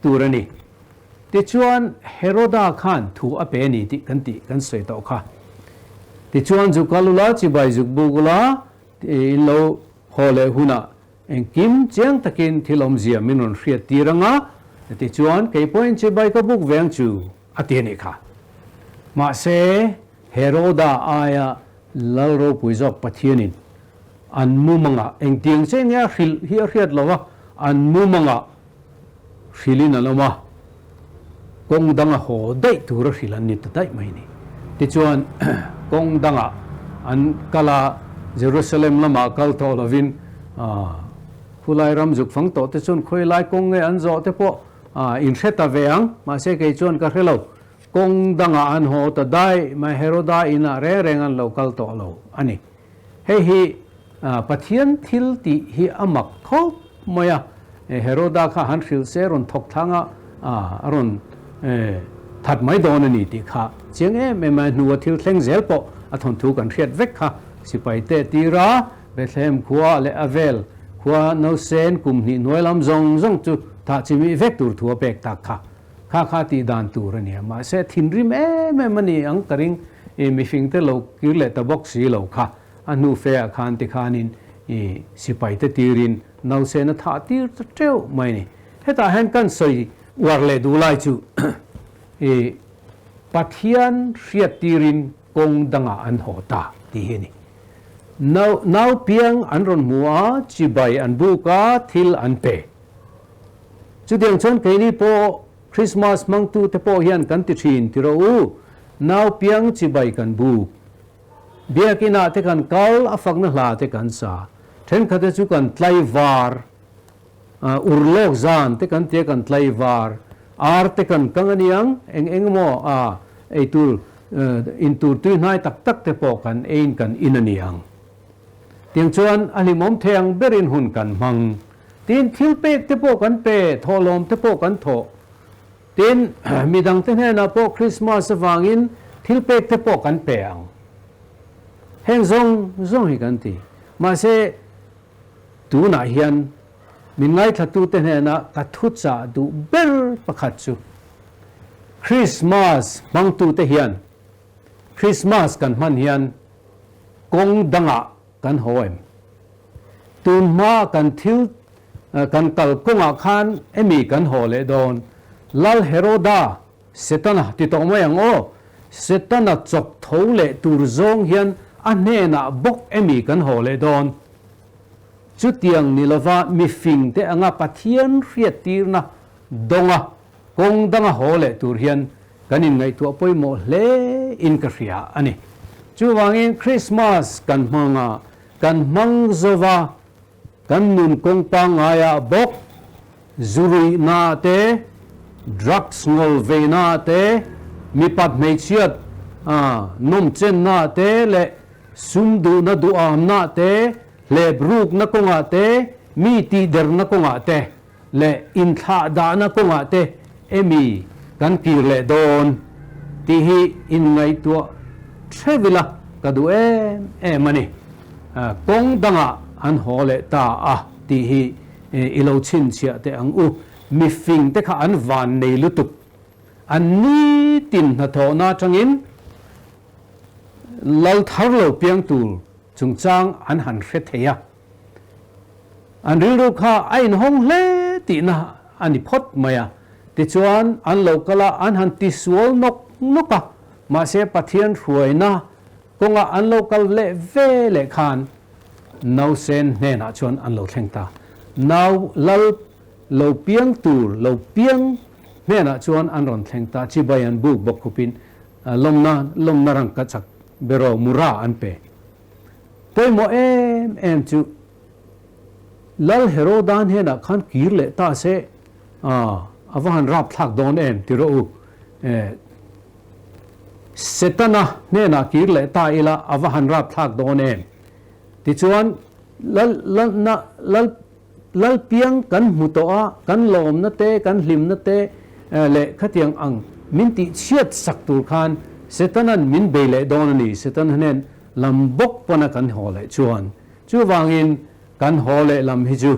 ตูรนี่ที่ชวนเฮโรดาขันถูอเปนี่ติกันสวยต่อค่ะที่ชวนจุกาลุลาจิบายจุกบุกลาอินโลฮอลเลหุนาเองกิมเจียงตะกินที่ลมเสียมินนเรียตีรังอ่ะที่ชวนเกี่ยพอยจิบายกับบุกเวียงจูอเตนี่ค่ะมาเสเฮโรดาอายาลาโรปุยจอกปะเทียนินอันมุมังอ่ะเองเตียงเสียงเฮียเรียดเราวะอันมุมังอ่ะฟิลินอะไรวะกงดังอ่ะโหได้ตัวเราฟิลันนี่ตัวได้ไหมนี่ที่ชวนกงดังอ่ะอันกาลาเยรูซาเล็มละมาคัลโตลวินผู้ไล่รำจุกฝังโตที่ชวนคุยไล่กงเงอันโจที่พวกอินเสตาเวียงมาเสกชวนกันเรากงดังอันโหตได้มาเฮโรดาอินาเรงอันเราคัลโตเราอันนี้เฮ้ยปะเทียนทิลติฮีอามักเขาเมียเฮโรดาข้าหันฟิลเซรอนทกทางรอนถัดไม่โดนนี่ติค่ะเจียงไม่มาหนัวทิลเซ็งเซลปอทนทุกันเรียดเวกค่ะสิไปเตตีราเบธเลมขัวเลอเวลขัวนาเซนกุมนี่หน่วยลำจงจุถ้าจะมีเวกตูร์ทัวเปกตักค่ะข้าตีดานตูรเนี่ยมาเสถินริมไม่มันนี่อังกริงมีฟิงเตโลกิเลตบ็อกซีโลค่ะอันนู้เฟียขันติขานินสิไปเตตีรินนาเซนท่าตีเจ้าไม่นี่เหตุการณ์กันสวยวัรเลดูไลจูปัทยันเรียตีรินกงดังอันโหตาที่นี่นาวเพียงอันรอนมัวจิบายอันบุกาทิลอันเปจุดยังชนเคนี่พอคริสต์มาสมังตูเตปอเฮียนกันติชินที่เรานาวเพียงจิบายกันบุกเบียกินาเทกันกัลอฟังนั่งลาเทกันซาเทนขัดจุกันไลวาร์อุรโลกจานเทกันเทกันไลวาร์อาร์เทกันกังอันยังเองโมไอตูอินตูตุยนายตักเทปอกันเองกันอินันยังเตียงชวนอลิมอมเทียงเบรินหุนกันมังตีนทิลเปกเทปอกันเปทอลมเทปอกันโถตีนมีดังเทนเฮนาโปคริสต์มาสฟังอินทิลเปกเทปอกันเปียงเฮงซงฮิกันตีมาเสตูน่าเฮียนมินไงทัตูเทนเฮนากัทุจาดูเบลประคัตจูคริสต์มาสมังตูเตเฮียนคริสต์มาสกันมันเฮียนกงดังะกันโฮเอ็มตูนมากันทิลกันกัลกงอาคานมีกันโฮเลดอนลาลเฮโรดาเซตันะติดต่อมาอย่างโอเซตันะจบทูเลตูรซงเฮียนอันเนน่ะบกมีกันโฮเลดอนจุดยังนิลวามีฟิงเตอังปัทยันเรียตีร์นะดงะกงดังะโฮเลตูรเฮียนกันอินไงตัวป่วยโมเลอินกระเรียอันนี้จูวางอินคริสต์มาสกันมังซวากันนุนกงปังอายาบกจุรุยนาเตดรักส์งอลเวนาเตมีปัดเมชิดนมเจนนาเตเลซุมดูนาดูอามนาเตเลบรูกนักงอาเตมีตีเดร์นักงอาเตเลอินทาดานักงอาเตมีกันกีเลโดนที่อินไงตัวเทวิลา กระดูมันนี่กงดังอันหอเลตาตีฮีอิโลชินเชียแต่อังมีฟิงแต่ข้าอันวานในลุตุกอันนี้ตินหัทอนาจังอินเราทาร์โลเปียงตูจงจางอันหันเฟตเฮียอันริรุข้าไอ้ห้องเล่ตินะอันนี้พดมาติจวนอันโลกละอันหันติสวลนกมาเสปะเทียนรวยนะกงอันโลกเล่เวเล่ขานนาวเซนเนน่าจวนอันโลแข่งตานาวลโลเปียงตูโลเปียงเนน่าจวนอันรอนแข่งตาจิบายันบุกบกคุปินลมนารังกัจจกเบโรมุราอันเปตัวโมจูลลเฮโรดานเฮน่ะขันกีร์เลตาเซอวหันรับทักโดนติโรเซตันะเนน่ะกีร์เลตาอิละอวหันรับทักโดนติจวนลเปียงกันมุตโอกันลมนั่นเตกันลิมนั่นเตเลขัดยังอังมินติเชียดสักตูคานเซตันันมินเบเลโดนนี่เซตันเนนลำบกปนกันหอเลจวนจูวางอินกันหอเลลำฮิจู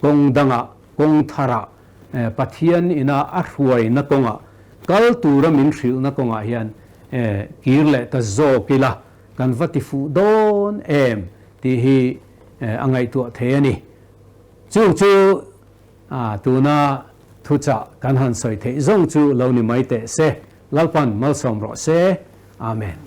กงดังกงทาระปัทยันอินาอัรวยนักงกัลตูรมินชิลนักงเฮียนกีร์เลตโซกิละกันวัติฟูโดนที่ฮีอังไงตัวเทียนี่จูตูน่าทุจกันหันสอยเทจงจูเรานี่ไม่เตะเสลัลปันมัลสมรอเสอาเมน